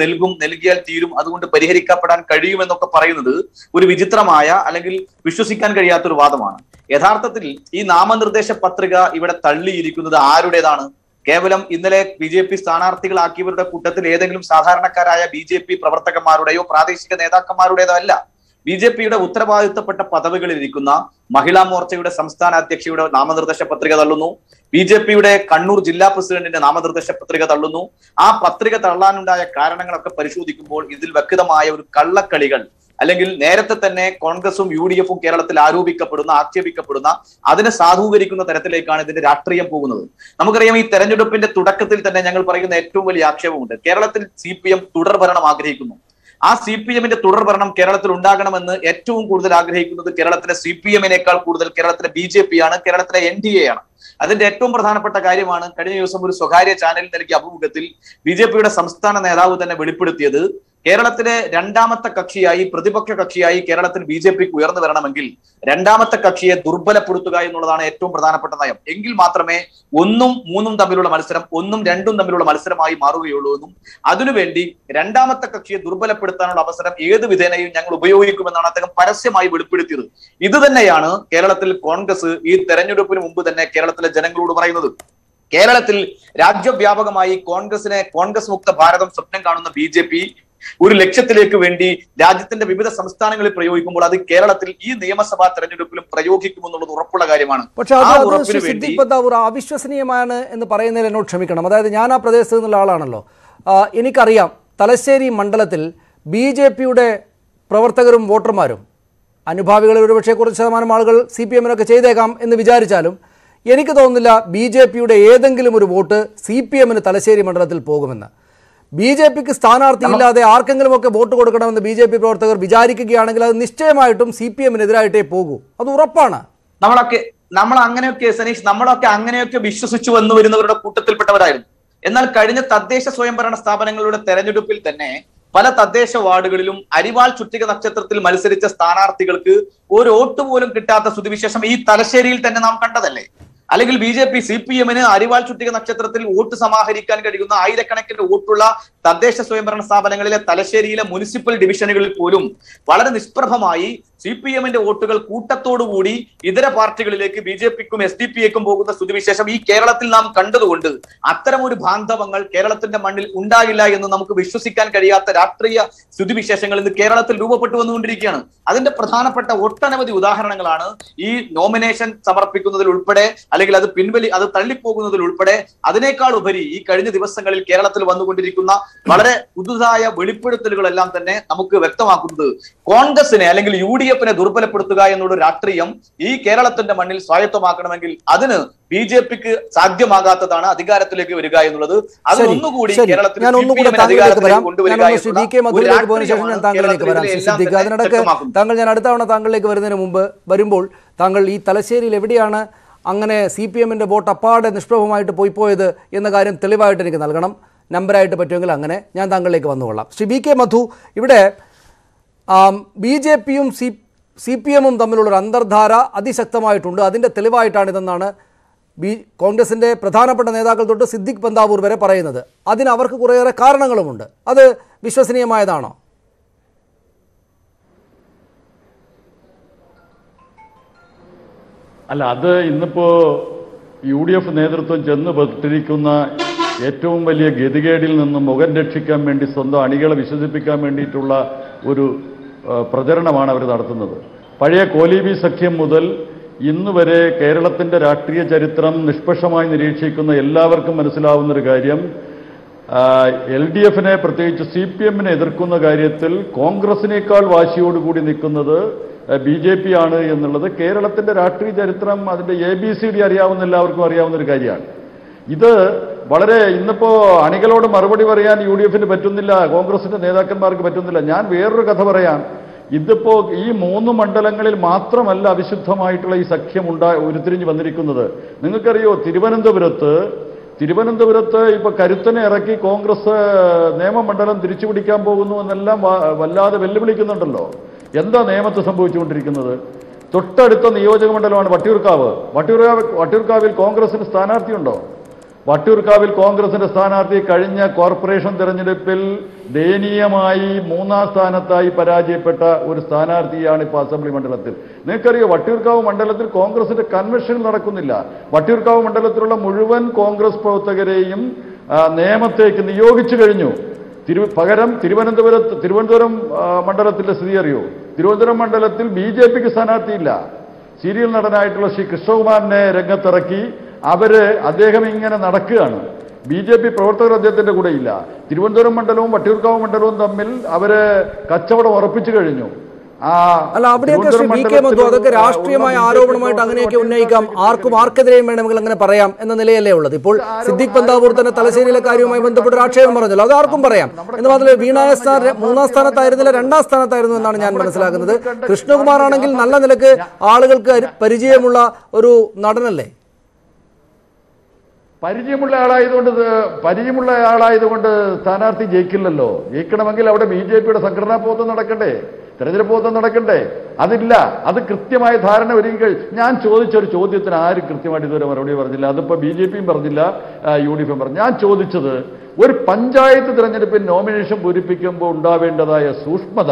നൽകിയാൽ തീരും, അതുകൊണ്ട് പരിഹരിക്കപ്പെടാൻ കഴിയുമെന്നൊക്കെ പറയുന്നത് ഒരു വിചിത്രമായ അല്ലെങ്കിൽ വിശ്വസിക്കാൻ കഴിയാത്തൊരു വാദമാണ്. യഥാർത്ഥത്തിൽ ഈ നാമനിർദ്ദേശ പത്രിക ഇവിടെ തള്ളിയിരിക്കുന്നത് ആരുടേതാണ്? കേവലം ഇന്നലെ BJP സ്ഥാനാർത്ഥികളാക്കിയവരുടെ കൂട്ടത്തിൽ ഏതെങ്കിലും സാധാരണക്കാരായ BJP പ്രവർത്തകന്മാരുടെയോ പ്രാദേശിക നേതാക്കന്മാരുടേതോ അല്ല. BJPയുടെ ഉത്തരവാദിത്തപ്പെട്ട പദവികളിൽ ഇരിക്കുന്ന മഹിളാ മോർച്ചയുടെ സംസ്ഥാന അധ്യക്ഷയുടെ നാമനിർദ്ദേശ പത്രിക തള്ളുന്നു. BJPയുടെ കണ്ണൂർ ജില്ലാ പ്രസിഡന്റിന്റെ നാമനിർദ്ദേശ പത്രിക തള്ളുന്നു. ആ പത്രിക തള്ളാനുണ്ടായ കാരണങ്ങളൊക്കെ പരിശോധിക്കുമ്പോൾ ഇതിൽ വ്യക്തമായ ഒരു കള്ളക്കളികൾ അല്ലെങ്കിൽ നേരത്തെ തന്നെ കോൺഗ്രസും UDFും കേരളത്തിൽ ആക്ഷേപിക്കപ്പെടുന്ന അതിനെ സാധൂകരിക്കുന്ന തരത്തിലേക്കാണ് ഇതിന്റെ രാഷ്ട്രീയം പോകുന്നത്. നമുക്കറിയാം, ഈ തെരഞ്ഞെടുപ്പിന്റെ തുടക്കത്തിൽ തന്നെ ഞങ്ങൾ പറയുന്ന ഏറ്റവും വലിയ ആക്ഷേപമുണ്ട്. കേരളത്തിൽ CPM തുടർ ഭരണം ആഗ്രഹിക്കുന്നു. ആ CPMന്റെ തുടർ ഭരണം കേരളത്തിൽ ഉണ്ടാകണമെന്ന് ഏറ്റവും കൂടുതൽ ആഗ്രഹിക്കുന്നത് കേരളത്തിലെ CPMനേക്കാൾ കൂടുതൽ കേരളത്തിലെ BJP ആണ്, കേരളത്തിലെ NDA ആണ്. അതിന്റെ ഏറ്റവും പ്രധാനപ്പെട്ട കാര്യമാണ് കഴിഞ്ഞ ദിവസം ഒരു സ്വകാര്യ ചാനലിൽ നൽകിയ അഭിമുഖത്തിൽ BJPയുടെ സംസ്ഥാന നേതാവ് തന്നെ വെളിപ്പെടുത്തിയത് കേരളത്തിലെ രണ്ടാമത്തെ കക്ഷിയായി, പ്രതിപക്ഷ കക്ഷിയായി കേരളത്തിൽ BJP ഉയർന്നു വരണമെങ്കിൽ രണ്ടാമത്തെ കക്ഷിയെ ദുർബലപ്പെടുത്തുക എന്നുള്ളതാണ് ഏറ്റവും പ്രധാനപ്പെട്ട നയം. എങ്കിൽ മാത്രമേ 1ഉം 3ഉം തമ്മിലുള്ള മത്സരം 1ഉം 2ഉം തമ്മിലുള്ള മത്സരമായി മാറുകയുള്ളൂ എന്നും അതിനുവേണ്ടി രണ്ടാമത്തെ കക്ഷിയെ ദുർബലപ്പെടുത്താനുള്ള അവസരം ഏത് വിധേനയും ഞങ്ങൾ ഉപയോഗിക്കുമെന്നാണ് അദ്ദേഹം പരസ്യമായി വെളിപ്പെടുത്തിയത്. ഇത് തന്നെയാണ് കേരളത്തിൽ കോൺഗ്രസ് ഈ തെരഞ്ഞെടുപ്പിന് മുമ്പ് തന്നെ കേരളത്തിലെ ജനങ്ങളോട് പറയുന്നത്. കേരളത്തിൽ രാജ്യവ്യാപകമായി കോൺഗ്രസ് മുക്ത ഭാരതം സ്വപ്നം കാണുന്ന BJP ഒരു ലക്ഷ്യത്തിലേക്ക് വേണ്ടി രാജ്യത്തിന്റെ വിവിധ സംസ്ഥാനങ്ങളിൽ പ്രയോഗിക്കുമ്പോൾ അത് കേരളത്തിൽ ഈ നിയമസഭാ തെരഞ്ഞെടുപ്പിലും പ്രയോഗിക്കുമെന്നുള്ളത് ഉറപ്പുള്ള കാര്യമാണ്. പക്ഷെ സിദ്ദിഖ് ബന്ദാവൂർ അവിശ്വസനീയമാണ് എന്ന് പറയുന്നതിൽ എന്നോട് ക്ഷമിക്കണം. അതായത് ഞാൻ ആ പ്രദേശത്ത് നിന്നുള്ള ആളാണല്ലോ. എനിക്കറിയാം തലശ്ശേരി മണ്ഡലത്തിൽ BJPയുടെ പ്രവർത്തകരും വോട്ടർമാരും, അനുഭാവികളിൽ ഒരുപക്ഷെ കുറച്ച് ശതമാനം ആളുകൾ CPM-നൊക്കെ ചെയ്തേക്കാം എന്ന് വിചാരിച്ചാലും എനിക്ക് തോന്നുന്നില്ല BJPയുടെ ഏതെങ്കിലും ഒരു വോട്ട് CPM-ന് തലശ്ശേരി മണ്ഡലത്തിൽ പോകുമെന്ന്. BJPക്ക് സ്ഥാനാർത്ഥി ഇല്ലാതെ ആർക്കെങ്കിലുമൊക്കെ വോട്ട് കൊടുക്കണമെന്ന് BJP പ്രവർത്തകർ വിചാരിക്കുകയാണെങ്കിൽ അത് നിശ്ചയമായിട്ടും CPM-നെതിരായിട്ടേ പോകൂ. അത് ഉറപ്പാണ്. നമ്മളൊക്കെ അങ്ങനെയൊക്കെ വിശ്വസിച്ചു വന്നു വരുന്നവരുടെ കൂട്ടത്തിൽപ്പെട്ടവരായിരുന്നു. എന്നാൽ കഴിഞ്ഞ തദ്ദേശ സ്വയംഭരണ സ്ഥാപനങ്ങളുടെ തെരഞ്ഞെടുപ്പിൽ തന്നെ പല തദ്ദേശ വാർഡുകളിലും അരിവാൾ ചുറ്റിക നക്ഷത്രത്തിൽ മത്സരിച്ച സ്ഥാനാർത്ഥികൾക്ക് ഒരു വോട്ട് പോലും കിട്ടാത്ത സ്ഥിതിവിശേഷം ഈ തലശ്ശേരിയിൽ തന്നെ നാം കണ്ടതല്ലേ? അല്ലെങ്കിൽ BJP CPM-ന് അരിവാൾ ചുറ്റിക നക്ഷത്രത്തിൽ വോട്ട് സമാഹരിക്കാൻ കഴിയുന്ന ആയിരക്കണക്കിന് വോട്ടുള്ള തദ്ദേശ സ്വയംഭരണ സ്ഥാപനങ്ങളിലെ തലശ്ശേരിയിലെ മുനിസിപ്പൽ ഡിവിഷനുകളിൽ പോലും വളരെ നിഷ്പ്രഭമായി CPM-ന്റെ വോട്ടുകൾ കൂട്ടത്തോടുകൂടി ഇതര പാർട്ടികളിലേക്ക് BJPക്കും SDP-ക്കും പോകുന്ന സ്ഥിതിവിശേഷം ഈ കേരളത്തിൽ നാം കണ്ടതുകൊണ്ട് അത്തരം ഒരു ബാന്ധവങ്ങൾ കേരളത്തിന്റെ മണ്ണിൽ ഉണ്ടാകില്ല എന്ന് നമുക്ക് വിശ്വസിക്കാൻ കഴിയാത്ത രാഷ്ട്രീയ സ്ഥിതിവിശേഷങ്ങൾ ഇന്ന് കേരളത്തിൽ രൂപപ്പെട്ടു വന്നുകൊണ്ടിരിക്കുകയാണ്. അതിന്റെ പ്രധാനപ്പെട്ട ഒട്ടനവധി ഉദാഹരണങ്ങളാണ് ഈ നോമിനേഷൻ സമർപ്പിക്കുന്നതിൽ ഉൾപ്പെടെ, അല്ലെങ്കിൽ അത് തള്ളിപ്പോകുന്നതിൽ ഉൾപ്പെടെ. അതിനേക്കാൾ ഉപരി ഈ കഴിഞ്ഞ ദിവസങ്ങളിൽ കേരളത്തിൽ വന്നുകൊണ്ടിരിക്കുന്ന വളരെ പുതുതായ വെളിപ്പെടുത്തലുകളെല്ലാം തന്നെ നമുക്ക് വ്യക്തമാക്കുന്നത് കോൺഗ്രസിനെ അല്ലെങ്കിൽ UDF-നെ ദുർബലപ്പെടുത്തുക എന്നുള്ള രാഷ്ട്രീയം ഈ കേരളത്തിന്റെ മണ്ണിൽ സ്വായത്തമാക്കണമെങ്കിൽ അതിന് BJPക്ക് സാധ്യമാകാത്തതാണ് അധികാരത്തിലേക്ക് വരിക എന്നുള്ളത്. അതിനൊന്നുകൂടി കേരളത്തിൽ താങ്കൾ ഞാൻ അടുത്ത തവണ താങ്കളിലേക്ക് വരുന്നതിന് വരുമ്പോൾ താങ്കൾ ഈ തലശ്ശേരിയിൽ എവിടെയാണ് അങ്ങനെ CPM-ന്റെ വോട്ട് അപ്പാടെ നിഷ്പ്രഭമായിട്ട് പോയത് എന്ന കാര്യം തെളിവായിട്ട് എനിക്ക് നൽകണം. നമ്പറായിട്ട് പറ്റുമെങ്കിൽ അങ്ങനെ ഞാൻ താങ്കളിലേക്ക് വന്നുകൊള്ളാം. ശ്രീ BK മധു, ഇവിടെ BJP-യും CPM-ഉം തമ്മിലുള്ളൊരു അന്തർധാര അതിശക്തമായിട്ടുണ്ട്. അതിൻ്റെ തെളിവായിട്ടാണിതെന്നാണ് കോൺഗ്രസിൻ്റെ പ്രധാനപ്പെട്ട നേതാക്കൾ തൊട്ട് സിദ്ദിഖ് ബന്ദാവൂർ വരെ പറയുന്നത്. അതിന് അവർക്ക് കുറേയേറെ കാരണങ്ങളുമുണ്ട്. അത് വിശ്വസനീയമായതാണോ? അല്ല, അത് ഇന്നിപ്പോ UDF നേതൃത്വം ചെന്ന് പെട്ടിരിക്കുന്ന ഏറ്റവും വലിയ ഗതികേടിൽ നിന്നും മുഖം രക്ഷിക്കാൻ വേണ്ടി സ്വന്തം അണികളെ വിശ്വസിപ്പിക്കാൻ വേണ്ടിയിട്ടുള്ള ഒരു പ്രചരണമാണ് അവർ നടത്തുന്നത്. പഴയ കോലീബി സഖ്യം മുതൽ ഇന്ന് വരെ കേരളത്തിന്റെ രാഷ്ട്രീയ ചരിത്രം നിഷ്പക്ഷമായി നിരീക്ഷിക്കുന്ന എല്ലാവർക്കും മനസ്സിലാവുന്നൊരു കാര്യം, LDF-നെ പ്രത്യേകിച്ച് CPM-നെ എതിർക്കുന്ന കാര്യത്തിൽ കോൺഗ്രസിനേക്കാൾ വാശിയോടുകൂടി നിൽക്കുന്നത് BJP ആണ് എന്നുള്ളത് കേരളത്തിന്റെ രാഷ്ട്രീയ ചരിത്രം അതിന്റെ ABCD അറിയാവുന്ന എല്ലാവർക്കും അറിയാവുന്ന ഒരു കാര്യമാണ്. ഇത് വളരെ ഇന്നിപ്പോ അണികളോട് മറുപടി പറയാൻ UDF-ന് പറ്റുന്നില്ല, കോൺഗ്രസിന്റെ നേതാക്കന്മാർക്ക് പറ്റുന്നില്ല. ഞാൻ വേറൊരു കഥ പറയാം. ഇതിപ്പോ ഈ 3 മണ്ഡലങ്ങളിൽ മാത്രമല്ല അവിശുദ്ധമായിട്ടുള്ള ഈ സഖ്യം ഉരുത്തിരിഞ്ഞ് വന്നിരിക്കുന്നത്. നിങ്ങൾക്കറിയോ, തിരുവനന്തപുരത്ത് ഇപ്പൊ കരുത്തനെ ഇറക്കി കോൺഗ്രസ് നിയമമണ്ഡലം തിരിച്ചുപിടിക്കാൻ പോകുന്നു എന്നെല്ലാം വല്ലാതെ വെല്ലുവിളിക്കുന്നുണ്ടല്ലോ. എന്താ നിയമത്ത് സംഭവിച്ചുകൊണ്ടിരിക്കുന്നത്? തൊട്ടടുത്ത നിയോജക മണ്ഡലമാണ് വട്ടിയൂർക്കാവ്. വട്ടിയൂർക്കാവിൽ കോൺഗ്രസിന് സ്ഥാനാർത്ഥിയുണ്ടോ? വട്ടിയൂർക്കാവിൽ കോൺഗ്രസിന്റെ സ്ഥാനാർത്ഥി കഴിഞ്ഞ കോർപ്പറേഷൻ തെരഞ്ഞെടുപ്പിൽ ദയനീയമായി 3ാം സ്ഥാനത്തായി പരാജയപ്പെട്ട ഒരു സ്ഥാനാർത്ഥിയാണ് ഇപ്പോൾ അസംബ്ലി മണ്ഡലത്തിൽ. നിങ്ങൾക്കറിയോ, വട്ടിയൂർക്കാവ് മണ്ഡലത്തിൽ കോൺഗ്രസിന്റെ കൺവെൻഷൻ നടക്കുന്നില്ല. വട്ടിയൂർക്കാവ് മണ്ഡലത്തിലുള്ള മുഴുവൻ കോൺഗ്രസ് പ്രവർത്തകരെയും നിയമത്തേക്ക് നിയോഗിച്ചു കഴിഞ്ഞു. പകരം തിരുവനന്തപുരം മണ്ഡലത്തിന്റെ സ്ഥിതി അറിയോ? തിരുവനന്തപുരം മണ്ഡലത്തിൽ BJPക്ക് സ്ഥാനാർത്ഥിയില്ല. സീരിയൽ നടനായിട്ടുള്ള ശ്രീ കൃഷ്ണകുമാറിനെ രംഗത്തിറക്കി അദ്ദേഹം ഇങ്ങനെ നടക്കുകയാണ്. BJP പ്രവർത്തകർ അദ്ദേഹത്തിന്റെ കൂടെ ഇല്ല. തിരുവനന്തപുരം മണ്ഡലവും വട്ടിയൂർക്കാവ് മണ്ഡലവും തമ്മിൽ കച്ചവടം ഉറപ്പിച്ചു കഴിഞ്ഞു. അല്ല, അവിടെയൊക്കെ ശ്രീ BK മധു അതൊക്കെ രാഷ്ട്രീയമായ ആരോപണമായിട്ട് അങ്ങനെയൊക്കെ ഉന്നയിക്കാം. ആർക്കെതിരെയും വേണമെങ്കിൽ അങ്ങനെ പറയാം എന്ന നിലയല്ലേ ഉള്ളത്. ഇപ്പോൾ സിദ്ദിഖ് ബന്ദാവൂർ തന്നെ തലശ്ശേരിയിലെ കാര്യവുമായി ബന്ധപ്പെട്ട ഒരു ആക്ഷേപം പറഞ്ഞല്ലോ. അത് ആർക്കും പറയാം. എന്ന് മാത്രമല്ല, വീണായ 3ാം സ്ഥാനത്തായിരുന്നില്ല, 2ാം സ്ഥാനത്തായിരുന്നു എന്നാണ് ഞാൻ മനസ്സിലാക്കുന്നത്. കൃഷ്ണകുമാർ ആണെങ്കിൽ നല്ല നിലക്ക് ആളുകൾക്ക് പരിചയമുള്ള ഒരു നടനല്ലേ? പരിചയമുള്ള ആളായതുകൊണ്ട് സ്ഥാനാർത്ഥി ജയിക്കില്ലല്ലോ. ജയിക്കണമെങ്കിൽ അവിടെ BJPയുടെ സംഘടനാ ബോധം നടക്കണ്ടേ, തെരഞ്ഞെടുപ്പ് ബോധം നടക്കണ്ടേ? അതില്ല. അത് കൃത്യമായ ധാരണ ഒരുങ്ങി. ഞാൻ ചോദിച്ചൊരു ചോദ്യത്തിന് ആരും കൃത്യമായിട്ട് ഇതുവരെ മറുപടി പറഞ്ഞില്ല. അതിപ്പോൾ BJPയും പറഞ്ഞില്ല, UDFും പറഞ്ഞു. ഞാൻ ചോദിച്ചത്, ഒരു പഞ്ചായത്ത് തിരഞ്ഞെടുപ്പിൽ നോമിനേഷൻ പൂരിപ്പിക്കുമ്പോൾ ഉണ്ടാവേണ്ടതായ സൂക്ഷ്മത,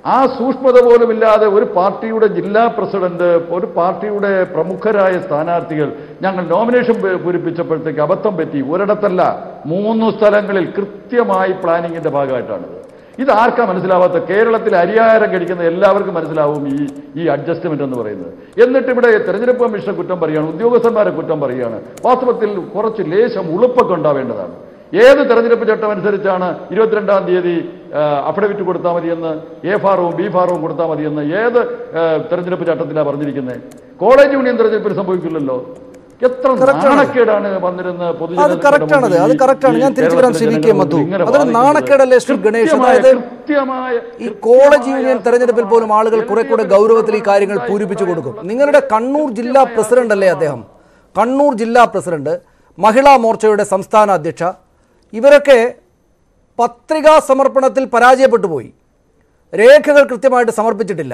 ആ സൂക്ഷ്മത പോലുമില്ലാതെ ഒരു പാർട്ടിയുടെ ജില്ലാ പ്രസിഡന്റ്, ഒരു പാർട്ടിയുടെ പ്രമുഖരായ സ്ഥാനാർത്ഥികൾ ഞങ്ങൾ നോമിനേഷൻ പൂരിപ്പിച്ചപ്പോഴത്തേക്ക് അബദ്ധം പറ്റി. ഒരിടത്തല്ല, 3 സ്ഥലങ്ങളിൽ കൃത്യമായി പ്ലാനിങ്ങിന്റെ ഭാഗമായിട്ടാണിത്. ഇത് ആർക്കാ മനസ്സിലാവാത്ത? കേരളത്തിൽ അരിയാഹാരം കഴിക്കുന്ന എല്ലാവർക്കും മനസ്സിലാവും ഈ അഡ്ജസ്റ്റ്മെന്റ് എന്ന് പറയുന്നത്. എന്നിട്ട് ഇവിടെ തെരഞ്ഞെടുപ്പ് കമ്മീഷനെ കുറ്റം പറയുകയാണ്, ഉദ്യോഗസ്ഥന്മാരെ കുറ്റം പറയുകയാണ്. വാസ്തവത്തിൽ കുറച്ച് ലേശം ഉളുപ്പൊക്കെ ഉണ്ടാവേണ്ടതാണ്. ഏത് തെരഞ്ഞെടുപ്പ് ചട്ടം അനുസരിച്ചാണ് 22-ാം തീയതി അഫിഡവിറ്റ് കൊടുത്താൽ മതിയെന്ന്, A ഫാറവും B ഫാറവും കൊടുത്താൽ മതിയെന്ന് ഏത് തെരഞ്ഞെടുപ്പ് ചട്ടത്തിലാണ് പറഞ്ഞിരിക്കുന്നത്? കോളേജ് യൂണിയൻ തെരഞ്ഞെടുപ്പിൽ സംഭവിക്കില്ലല്ലോ. എത്ര നാണക്കേടാണ് വന്നിരുന്നത് ഈ കോളേജ് യൂണിയൻ തെരഞ്ഞെടുപ്പിൽ പോലും ആളുകൾ കുറെ കൂടെ ഗൗരവത്തിൽ ഈ കാര്യങ്ങൾ പൂരിപ്പിച്ചു കൊടുക്കും. നിങ്ങളുടെ കണ്ണൂർ ജില്ലാ പ്രസിഡന്റ് അല്ലേ അദ്ദേഹം? കണ്ണൂർ ജില്ലാ പ്രസിഡന്റ്, മഹിളാ മോർച്ചയുടെ സംസ്ഥാന അധ്യക്ഷ, ഇവരൊക്കെ പത്രികാ സമർപ്പണത്തിൽ പരാജയപ്പെട്ടു പോയി. രേഖകൾ കൃത്യമായിട്ട് സമർപ്പിച്ചിട്ടില്ല.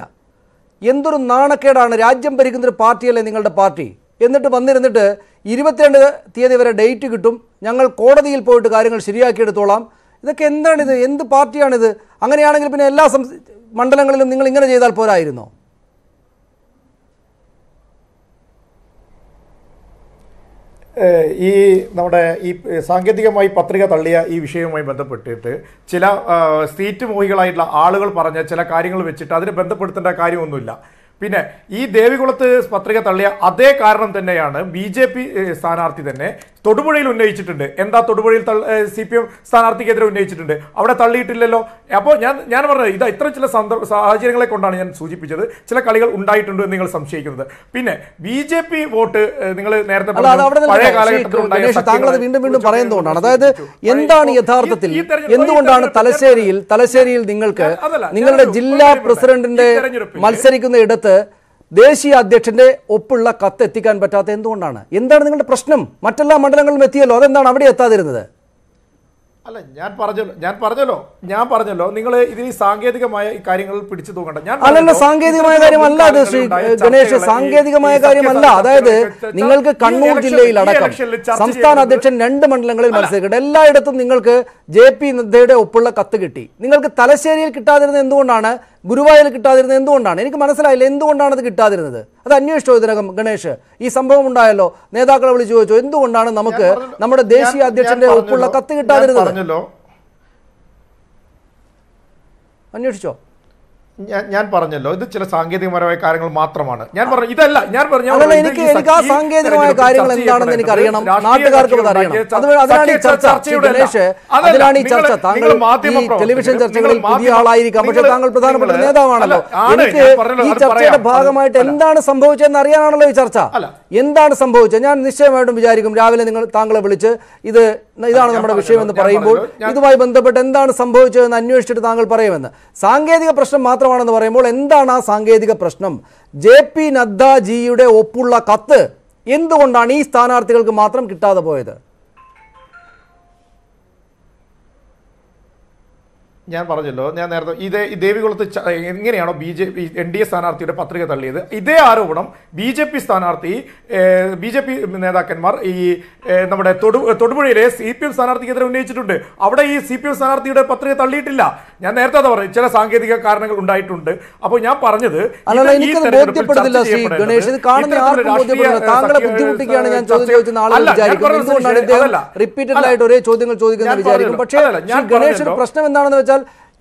എന്തൊരു നാണക്കേടാണ്! രാജ്യം ഭരിക്കുന്നൊരു പാർട്ടിയല്ലേ നിങ്ങളുടെ പാർട്ടി? എന്നിട്ട് വന്നിരുന്നിട്ട് 22 തീയതി വരെ ഡേറ്റ് കിട്ടും, ഞങ്ങൾ കോടതിയിൽ പോയിട്ട് കാര്യങ്ങൾ ശരിയാക്കിയെടുത്തോളാം. ഇതൊക്കെ എന്താണിത്? എന്ത് പാർട്ടിയാണിത്? അങ്ങനെയാണെങ്കിൽ പിന്നെ എല്ലാ മണ്ഡലങ്ങളിലും നിങ്ങൾ ഇങ്ങനെ ചെയ്താൽ പോരായിരുന്നോ? ഈ നമ്മുടെ ഈ സാങ്കേതികമായി പത്രിക തള്ളിയ ഈ വിഷയവുമായി ബന്ധപ്പെട്ടിട്ട് ചില സീറ്റ് മോഹികളായിട്ടുള്ള ആളുകൾ പറഞ്ഞ ചില കാര്യങ്ങൾ വെച്ചിട്ട് അതിനെ ബന്ധപ്പെടുത്തേണ്ട കാര്യമൊന്നുമില്ല. പിന്നെ ഈ ദേവികുളത്ത് പത്രിക തള്ളിയ അതേ കാരണം തന്നെയാണ് BJP സ്ഥാനാർത്ഥി തന്നെ തൊടുപുഴയിൽ ഉന്നയിച്ചിട്ടുണ്ട്. എന്താ തൊടുപുഴയിൽ CPM സ്ഥാനാർത്ഥിക്കെതിരെ ഉന്നയിച്ചിട്ടുണ്ട്, അവിടെ തള്ളിയിട്ടില്ലല്ലോ. അപ്പോൾ ഞാൻ പറഞ്ഞത് ഇത് ഇത്തരം ചില സാഹചര്യങ്ങളെ കൊണ്ടാണ് ഞാൻ സൂചിപ്പിച്ചത്. ചില കളികൾ ഉണ്ടായിട്ടുണ്ട് എന്ന് നിങ്ങൾ സംശയിക്കുന്നത്. പിന്നെ BJP വോട്ട് നിങ്ങൾ നേരത്തെ പഴയ കാലഘട്ടത്തിൽ വീണ്ടും പറയുന്നതുകൊണ്ടാണ്. അതായത് എന്താണ് യഥാർത്ഥത്തിൽ എന്തുകൊണ്ടാണ് തലശ്ശേരിയിൽ നിങ്ങളുടെ ജില്ലാ പ്രസിഡന്റിന്റെ മത്സരിക്കുന്ന ഇടത്ത് ദേശീയ അധ്യക്ഷന്റെ ഒപ്പുള്ള കത്ത് എത്തിക്കാൻ പറ്റാത്ത എന്തുകൊണ്ടാണ്? എന്താണ് നിങ്ങളുടെ പ്രശ്നം? മറ്റെല്ലാ മണ്ഡലങ്ങളിലും എത്തിയല്ലോ, അതെന്താണ് അവിടെ എത്താതിരുന്നത്? അല്ല, ഞാൻ പറഞ്ഞല്ലോ നിങ്ങൾ ഇതിൽ സാങ്കേതികമായ ഈ കാര്യങ്ങൾ പിടിച്ചു തൂക്കണ്ട. അല്ലല്ല, സാങ്കേതികമായ കാര്യമല്ല അത് ശ്രീ ഗണേഷ്, സാങ്കേതികമായ കാര്യമല്ല. അതായത് നിങ്ങൾക്ക് കണ്ണൂർ ജില്ലയിൽ അടക്കം സംസ്ഥാന അധ്യക്ഷൻ 2 മണ്ഡലങ്ങളിൽ മത്സരിക്കട്ടെ, എല്ലായിടത്തും നിങ്ങൾക്ക് JP നദ്ദയുടെ ഒപ്പുള്ള കത്ത് കിട്ടി. നിങ്ങൾക്ക് തലശ്ശേരിയിൽ കിട്ടാതിരുന്നത് എന്തുകൊണ്ടാണ്? ഗുരുവായൂരിൽ കിട്ടാതിരുന്നത് എന്തുകൊണ്ടാണ്? എനിക്ക് മനസ്സിലായില്ല എന്തുകൊണ്ടാണ് അത് കിട്ടാതിരുന്നത്. അത് അന്വേഷിച്ചോ ഇതിനകം ഗണേഷ്? ഈ സംഭവം ഉണ്ടായല്ലോ, നേതാക്കളെ വിളിച്ചു ചോദിച്ചോ എന്തുകൊണ്ടാണ് നമുക്ക് നമ്മുടെ ദേശീയ അധ്യക്ഷന്റെ ഒപ്പുള്ള കത്ത് കിട്ടാതിരുന്നത്? അന്വേഷിച്ചോ? ഞാൻ പറഞ്ഞല്ലോ, ഇത് ചില സാങ്കേതികപരമായ കാര്യങ്ങൾ മാത്രമാണ്. ഞാൻ പറഞ്ഞു ഇതല്ല, എനിക്ക് ആ സാങ്കേതികമായ കാര്യങ്ങൾ എന്താണെന്ന് എനിക്ക് അറിയണം, നാട്ടുകാർക്ക് അറിയണം. അതിനാണ് ഈ ചർച്ച. താങ്കൾ ഈ ടെലിവിഷൻ ചർച്ചകളിൽ പുതിയ ആളായിരിക്കാം, പക്ഷെ താങ്കൾ പ്രധാനപ്പെട്ട നേതാവാണല്ലോ. എനിക്ക് ഈ ചർച്ചയുടെ ഭാഗമായിട്ട് എന്താണ് സംഭവിച്ചതെന്ന് അറിയാനാണല്ലോ ഈ ചർച്ച. എന്താണ് സംഭവിച്ചത്? ഞാൻ നിശ്ചയമായിട്ടും വിചാരിക്കും രാവിലെ താങ്കളെ വിളിച്ച് ഇതാണ് നമ്മുടെ വിഷയം എന്ന് പറയുമ്പോൾ ഇതുമായി ബന്ധപ്പെട്ട് എന്താണ് സംഭവിച്ചതെന്ന് അന്വേഷിച്ചിട്ട് താങ്കൾ പറയുമെന്ന്. സാങ്കേതിക പ്രശ്നം മാത്രമാണെന്ന് പറയുമ്പോൾ എന്താണ് ആ സാങ്കേതിക പ്രശ്നം? JP നദ്ദാജിയുടെ ഒപ്പുള്ള കത്ത് എന്തുകൊണ്ടാണ് ഈ സ്ഥാനാർത്ഥികൾക്ക് മാത്രം കിട്ടാതെ പോയത്? ഞാൻ പറഞ്ഞല്ലോ, ഞാൻ നേരത്തെ ഈ ദേവികുളത്ത് എങ്ങനെയാണോ NDA സ്ഥാനാർത്ഥിയുടെ പത്രിക തള്ളിയത്, ഇതേ ആരോപണം BJP നേതാക്കന്മാർ ഈ നമ്മുടെ തൊടുപുഴയിലെ CPM സ്ഥാനാർത്ഥിക്കെതിരെ ഉന്നയിച്ചിട്ടുണ്ട്. അവിടെ ഈ CPM സ്ഥാനാർത്ഥിയുടെ പത്രിക തള്ളിയിട്ടില്ല. ഞാൻ നേരത്തെ പറഞ്ഞു ചില സാങ്കേതിക കാരണങ്ങൾ ഉണ്ടായിട്ടുണ്ട്. അപ്പോൾ ഞാൻ പറഞ്ഞത് ഒരേ ചോദ്യങ്ങൾ ചോദിക്കുന്ന വിചാരിക്കും. പക്ഷേ ഗണേഷ് പ്രശ്നം എന്താണെന്ന് വെച്ചാൽ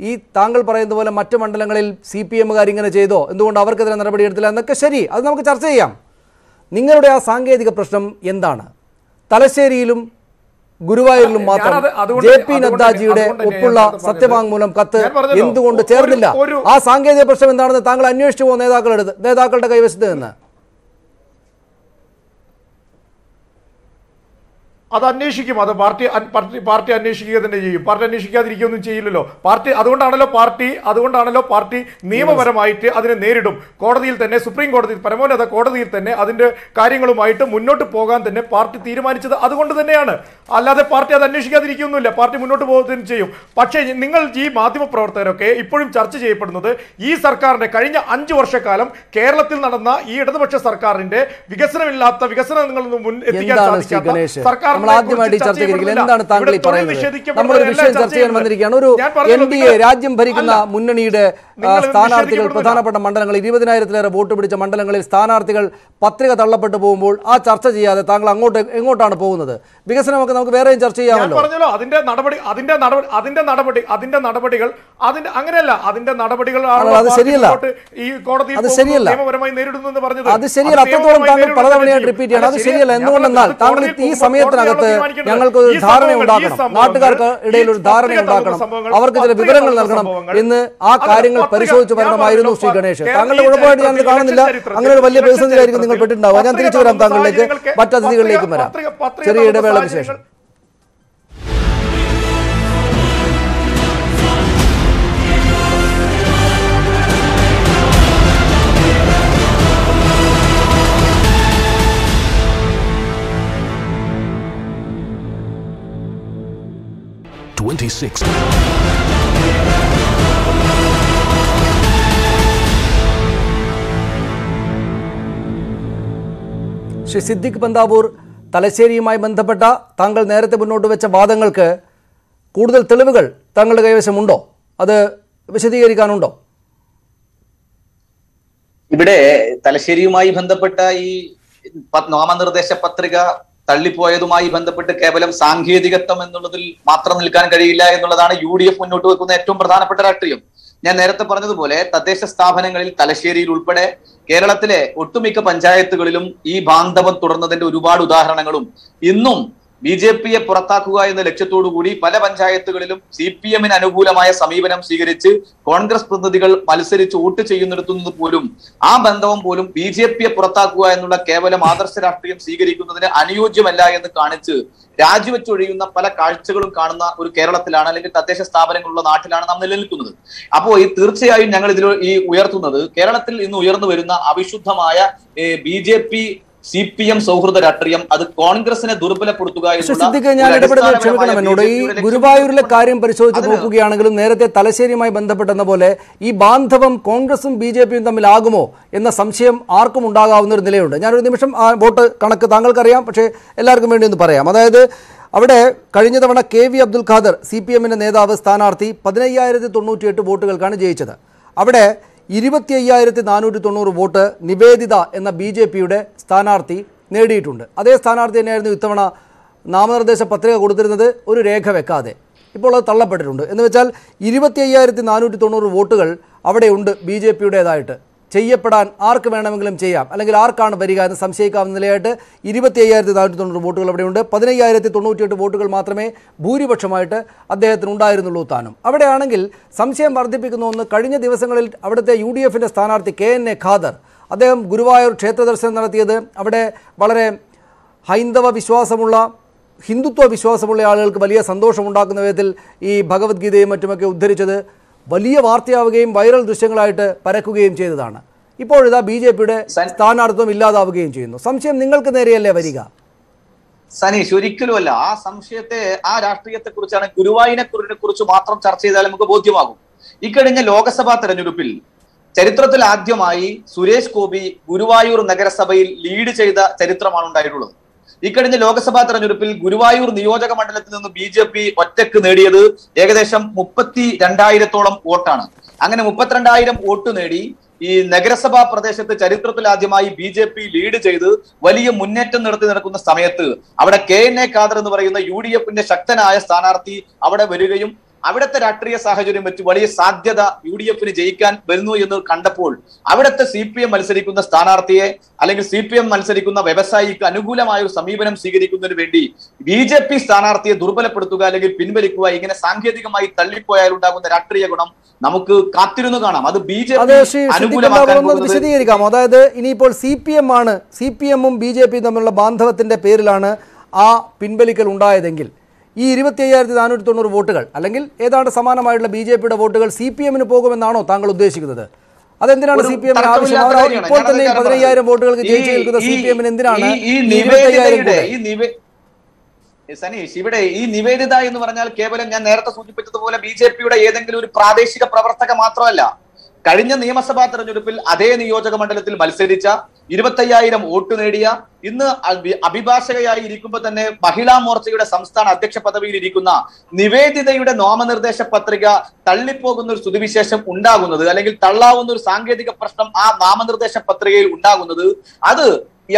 ഈ താങ്കൾ പറയുന്ന പോലെ മറ്റു മണ്ഡലങ്ങളിൽ CPMകാർ ഇങ്ങനെ ചെയ്തോ, എന്തുകൊണ്ട് അവർക്കെതിരെ നടപടിയെടുത്തില്ല എന്നൊക്കെ ശരി, അത് നമുക്ക് ചർച്ച ചെയ്യാം. നിങ്ങളുടെ ആ സാങ്കേതിക പ്രശ്നം എന്താണ്? തലശ്ശേരിയിലും ഗുരുവായൂരിലും മാത്രം JP നദ്ദാജിയുടെ ഒപ്പുള്ള സത്യവാങ്മൂലം കത്ത് എന്തുകൊണ്ട് ചേർന്നില്ല? ആ സാങ്കേതിക പ്രശ്നം എന്താണെന്ന് താങ്കൾ അന്വേഷിച്ചു പോകും നേതാക്കളുടെ കൈവശത്ത് നിന്ന്. അത് അന്വേഷിക്കും. അത് പാർട്ടി അന്വേഷിക്കുക തന്നെ ചെയ്യും. പാർട്ടി അന്വേഷിക്കാതിരിക്കുകയൊന്നും ചെയ്യില്ലല്ലോ. അതുകൊണ്ടാണല്ലോ പാർട്ടി നിയമപരമായിട്ട് അതിനെ നേരിടും. കോടതിയിൽ തന്നെ, സുപ്രീം കോടതിയിൽ, പരമോന്നത കോടതിയിൽ തന്നെ അതിന്റെ കാര്യങ്ങളുമായിട്ട് മുന്നോട്ട് പോകാൻ തന്നെ പാർട്ടി തീരുമാനിച്ചത് അതുകൊണ്ട് തന്നെയാണ്. അല്ലാതെ പാർട്ടി അത് അന്വേഷിക്കാതിരിക്കുകയൊന്നുമില്ല. പാർട്ടി മുന്നോട്ട് പോകുന്നതിന് ചെയ്യും. പക്ഷേ നിങ്ങൾ ഈ മാധ്യമപ്രവർത്തകരൊക്കെ ഇപ്പോഴും ചർച്ച ചെയ്യപ്പെടുന്നത് ഈ സർക്കാരിന്റെ കഴിഞ്ഞ 5 വർഷക്കാലം കേരളത്തിൽ നടന്ന ഈ ഇടതുപക്ഷ സർക്കാരിന്റെ വികസനമില്ലാത്ത വികസനങ്ങൾ എത്തിക്കാൻ സാധിക്കാത്ത സർക്കാർ എന്താണ് താങ്കൾ പറയുന്നത്? നമ്മളൊരു വിഷയം ചർച്ച ചെയ്യാൻ വന്നിരിക്കുകയാണ്. ഒരു NDA രാജ്യം ഭരിക്കുന്ന മുന്നണിയുടെ സ്ഥാനാർത്ഥികൾ പ്രധാനപ്പെട്ട മണ്ഡലങ്ങളിൽ 20,000-ലേറെ വോട്ട് പിടിച്ച മണ്ഡലങ്ങളിൽ സ്ഥാനാർത്ഥികൾ പത്രിക തള്ളപ്പെട്ടു പോകുമ്പോൾ ആ ചർച്ച ചെയ്യാതെ താങ്കൾ എങ്ങോട്ടാണ് പോകുന്നത്? വികസനമൊക്കെ നമുക്ക് വേറെയും ചർച്ച ചെയ്യാമല്ലോ. പറഞ്ഞല്ലോ അതിന്റെ നടപടികൾ അങ്ങനെയല്ല. അതിന്റെ നടപടികൾ ഈ കോടതി നിയമപരമായി നേരിടുന്നു എന്ന് പറഞ്ഞത് അത് ശരിയല്ല. അത്രത്തോളം താങ്കൾ പലതവണയായിട്ട് റിപ്പീറ്റ് ചെയ്യണം. അത് ശരിയല്ല. എന്തുകൊണ്ടെന്നാൽ താങ്കൾ ഈ സമയത്തിനകത്ത് ഞങ്ങൾക്ക് ഒരു ധാരണ ഉണ്ടാക്കണം, നാട്ടുകാർക്ക് ഇടയിൽ ഒരു ധാരണ ഉണ്ടാക്കണം, അവർക്ക് ചില വിവരങ്ങൾ നൽകണം എന്ന് ആ കാര്യങ്ങൾ പരിശോധിച്ച് വരണമായിരുന്നു ശ്രീ ഗണേഷ്. താങ്കളുടെ കുഴപ്പമായിട്ട് ഞാൻ കാണുന്നില്ല. അങ്ങനെ ഒരു വലിയ പ്രതിസന്ധിയിലായിരിക്കും നിങ്ങൾ പെട്ടിട്ടുണ്ടാവുക. ഞാൻ തിരിച്ചു വരാം താങ്കളിലേക്ക്, മറ്റതിഥികളിലേക്കും വരാം. ചെറിയ ഇടവേളയ്ക്ക് ശേഷം. ശ്രീ സിദ്ദിഖ് പന്താവൂർ, തലശ്ശേരിയുമായി ബന്ധപ്പെട്ട താങ്കൾ നേരത്തെ മുന്നോട്ട് വെച്ച വാദങ്ങൾക്ക് കൂടുതൽ തെളിവുകൾ താങ്കളുടെ കൈവശമുണ്ടോ? അത് വിശദീകരിക്കാനുണ്ടോ? ഇവിടെ തലശ്ശേരിയുമായി ബന്ധപ്പെട്ട ഈ നാമനിർദ്ദേശ പത്രിക തള്ളിപ്പോയതുമായി ബന്ധപ്പെട്ട് കേവലം സാങ്കേതികത്വം എന്നുള്ളതിൽ മാത്രം നിൽക്കാൻ കഴിയില്ല എന്നുള്ളതാണ് UDF മുന്നോട്ട് വെക്കുന്ന ഏറ്റവും പ്രധാനപ്പെട്ട രാഷ്ട്രീയം. ഞാൻ നേരത്തെ പറഞ്ഞതുപോലെ തദ്ദേശ സ്ഥാപനങ്ങളിൽ തലശ്ശേരിയിൽ ഉൾപ്പെടെ കേരളത്തിലെ ഒട്ടുമിക്ക പഞ്ചായത്തുകളിലും ഈ ബാന്ധവം തുടർന്നതിന്റെ ഒരുപാട് ഉദാഹരണങ്ങളും ഇന്നും BJPയെ പുറത്താക്കുക എന്ന ലക്ഷ്യത്തോടു കൂടി പല പഞ്ചായത്തുകളിലും CPMന് അനുകൂലമായ സമീപനം സ്വീകരിച്ച് കോൺഗ്രസ് പ്രതിനിധികൾ മത്സരിച്ച് വോട്ട് ചെയ്യുന്നിടത്തുന്നത് പോലും ആ ബന്ധവും പോലും BJPയെ പുറത്താക്കുക എന്നുള്ള കേവലം ആദർശ രാഷ്ട്രീയം സ്വീകരിക്കുന്നതിന് അനുയോജ്യമല്ല എന്ന് കാണിച്ച് രാജിവെച്ചൊഴിയുന്ന പല കാഴ്ചകളും കാണുന്ന ഒരു കേരളത്തിലാണ്, അല്ലെങ്കിൽ തദ്ദേശ സ്ഥാപനങ്ങളുള്ള നാട്ടിലാണ് നാം നിലനിൽക്കുന്നത്. അപ്പോൾ ഈ തീർച്ചയായും ഞങ്ങൾ ഇതിൽ ഉയർത്തുന്നത് കേരളത്തിൽ ഇന്ന് ഉയർന്നു വരുന്ന അവിശുദ്ധമായ BJP CPM സൗഹൃദ രാഷ്ട്രീയം അത് കോൺഗ്രസിനെ ദുർബലപ്പെടുത്തുക. ക്ഷമിക്കണം എന്നോട്. ഈ ഗുരുവായൂരിലെ കാര്യം പരിശോധിച്ച് നോക്കുകയാണെങ്കിലും നേരത്തെ തലശ്ശേരിയുമായി ബന്ധപ്പെട്ടെന്ന പോലെ ഈ ബാന്ധവം കോൺഗ്രസും BJPയും തമ്മിലാകുമോ എന്ന സംശയം ആർക്കും ഉണ്ടാകാവുന്ന ഒരു നിലയുണ്ട്. ഞാനൊരു നിമിഷം ആ വോട്ട് കണക്ക് താങ്കൾക്കറിയാം, പക്ഷേ എല്ലാവർക്കും വേണ്ടി ഒന്ന് പറയാം. അതായത് അവിടെ കഴിഞ്ഞ തവണ KV അബ്ദുൽ ഖാദർ CPMന്റെ നേതാവ് സ്ഥാനാർത്ഥി 15,098 വോട്ടുകൾക്കാണ് ജയിച്ചത്. അവിടെ 25,490 വോട്ട് നിവേദിത എന്ന BJPയുടെ സ്ഥാനാർത്ഥി നേടിയിട്ടുണ്ട്. അതേ സ്ഥാനാർത്ഥി തന്നെയായിരുന്നു ഇത്തവണ നാമനിർദ്ദേശ പത്രിക കൊടുത്തിരുന്നത്, ഒരു രേഖ വെക്കാതെ. ഇപ്പോൾ അത് തള്ളപ്പെട്ടിട്ടുണ്ട്. എന്ന് വെച്ചാൽ 25,490 വോട്ടുകൾ അവിടെയുണ്ട് BJPയുടേതായിട്ട്. ചെയ്യപ്പെടാൻ ആർക്ക് വേണമെങ്കിലും ചെയ്യാം, അല്ലെങ്കിൽ ആർക്കാണ് വരിക എന്ന് സംശയിക്കാവുന്ന നിലയായിട്ട് 25,490 വോട്ടുകൾ അവിടെയുണ്ട്. 15,098 വോട്ടുകൾ മാത്രമേ ഭൂരിപക്ഷമായിട്ട് അദ്ദേഹത്തിന് ഉണ്ടായിരുന്നുള്ളൂ താനും. അവിടെയാണെങ്കിൽ സംശയം വർദ്ധിപ്പിക്കുന്ന ഒന്ന്, കഴിഞ്ഞ ദിവസങ്ങളിൽ അവിടുത്തെ UDFന്റെ സ്ഥാനാർത്ഥി KNA ഖാദർ, അദ്ദേഹം ഗുരുവായൂർ ക്ഷേത്ര ദർശനം നടത്തിയത് അവിടെ വളരെ ഹൈന്ദവ വിശ്വാസമുള്ള, ഹിന്ദുത്വ വിശ്വാസമുള്ള ആളുകൾക്ക് വലിയ സന്തോഷമുണ്ടാക്കുന്ന വിധത്തിൽ ഈ ഭഗവത്ഗീതയും മറ്റുമൊക്കെ ഉദ്ധരിച്ചത് വലിയ വാർത്തയാവുകയും വൈറൽ ദൃശ്യങ്ങളായിട്ട് പരക്കുകയും ചെയ്തതാണ്. ഇപ്പോഴിതാ BJPയുടെ സ്ഥാനാർത്ഥിത്വം ഇല്ലാതാവുകയും ചെയ്യുന്നു. സംശയം നിങ്ങൾക്ക് നേരെയല്ലേ വരിക? സനീഷ്, ഒരിക്കലുമല്ല. ആ സംശയത്തെ, ആ രാഷ്ട്രീയത്തെ കുറിച്ചാണ്, ഗുരുവായൂരിനെ കുറിച്ച് മാത്രം ചർച്ച ചെയ്താൽ നമുക്ക് ബോധ്യമാകും. ഇക്കഴിഞ്ഞ ലോക്സഭാ തെരഞ്ഞെടുപ്പിൽ ചരിത്രത്തിൽ ആദ്യമായി സുരേഷ് ഗോപി ഗുരുവായൂർ നഗരസഭയിൽ ലീഡ് ചെയ്ത ചരിത്രമാണ് ഉണ്ടായിട്ടുള്ളത്. ഇക്കഴിഞ്ഞ ലോക്സഭാ തെരഞ്ഞെടുപ്പിൽ ഗുരുവായൂർ നിയോജക മണ്ഡലത്തിൽ നിന്ന് BJP ഒറ്റക്ക് നേടിയത് ഏകദേശം 32,000-ഓളം വോട്ടാണ്. അങ്ങനെ 32,000 വോട്ട് നേടി ഈ നഗരസഭാ പ്രദേശത്ത് ചരിത്രത്തിൽ ആദ്യമായി BJP ലീഡ് ചെയ്ത് വലിയ മുന്നേറ്റം നടക്കുന്ന സമയത്ത് അവിടെ KNA ഖാദർ എന്ന് പറയുന്ന UDFന്റെ ശക്തനായ സ്ഥാനാർത്ഥി അവിടെ വരികയും അവിടുത്തെ രാഷ്ട്രീയ സാഹചര്യം വെച്ച് വലിയ സാധ്യത UDFന് ജയിക്കാൻ വരുന്നു എന്ന് കണ്ടപ്പോൾ അവിടുത്തെ CPM മത്സരിക്കുന്ന സ്ഥാനാർത്ഥിയെ അല്ലെങ്കിൽ CPM മത്സരിക്കുന്ന വ്യവസായിക്ക് അനുകൂലമായ ഒരു സമീപനം സ്വീകരിക്കുന്നതിന് വേണ്ടി BJP സ്ഥാനാർത്ഥിയെ ദുർബലപ്പെടുത്തുക അല്ലെങ്കിൽ പിൻവലിക്കുക, ഇങ്ങനെ സാങ്കേതികമായി തള്ളിപ്പോയാൽ ഉണ്ടാകുന്ന രാഷ്ട്രീയ ഗുണം നമുക്ക് കാത്തിരുന്നു കാണാം. അത് വിശദീകരിക്കാം. അതായത് ഇനിയിപ്പോൾ CPM ഉം BJPയും തമ്മിലുള്ള ബാന്ധവത്തിന്റെ പേരിലാണ് ആ പിൻവലിക്കൽ ഉണ്ടായതെങ്കിൽ ഈ 25,490 വോട്ടുകൾ അല്ലെങ്കിൽ ഏതാണ്ട് സമാനമായിട്ടുള്ള BJPയുടെ വോട്ടുകൾ CPM-ന് പോകുമെന്നാണോ താങ്കൾ ഉദ്ദേശിക്കുന്നത്? അതെന്തിനാണ് CPM ആവശ്യം? ഇപ്പോൾ തന്നെ 15,000 വോട്ടുകൾക്ക് ജയിച്ചു നിൽക്കുന്ന CPM-ന് എന്തിനാണ് 25,000? സനീഷ്, ഇവിടെ ഈ നിവേദിത എന്ന് പറഞ്ഞാൽ കേവലം ഞാൻ നേരത്തെ സൂചിപ്പിച്ചതുപോലെ BJPയുടെ ഏതെങ്കിലും ഒരു പ്രാദേശിക പ്രവർത്തക മാത്രമല്ല. കഴിഞ്ഞ നിയമസഭാ തെരഞ്ഞെടുപ്പിൽ അതേ നിയോജക മണ്ഡലത്തിൽ മത്സരിച്ച 25,000 വോട്ട് നേടിയ, ഇന്ന് അഭിഭാഷകയായി ഇരിക്കുമ്പോൾ തന്നെ മഹിളാ മോർച്ചയുടെ സംസ്ഥാന അധ്യക്ഷ പദവിയിൽ ഇരിക്കുന്ന നിവേദിതയുടെ നാമനിർദ്ദേശ പത്രിക തള്ളിപ്പോകുന്ന ഒരു സ്ഥിതിവിശേഷം ഉണ്ടാകുന്നത്, അല്ലെങ്കിൽ തള്ളാവുന്ന ഒരു സാങ്കേതിക പ്രശ്നം ആ നാമനിർദ്ദേശ പത്രികയിൽ ഉണ്ടാകുന്നത്, അത്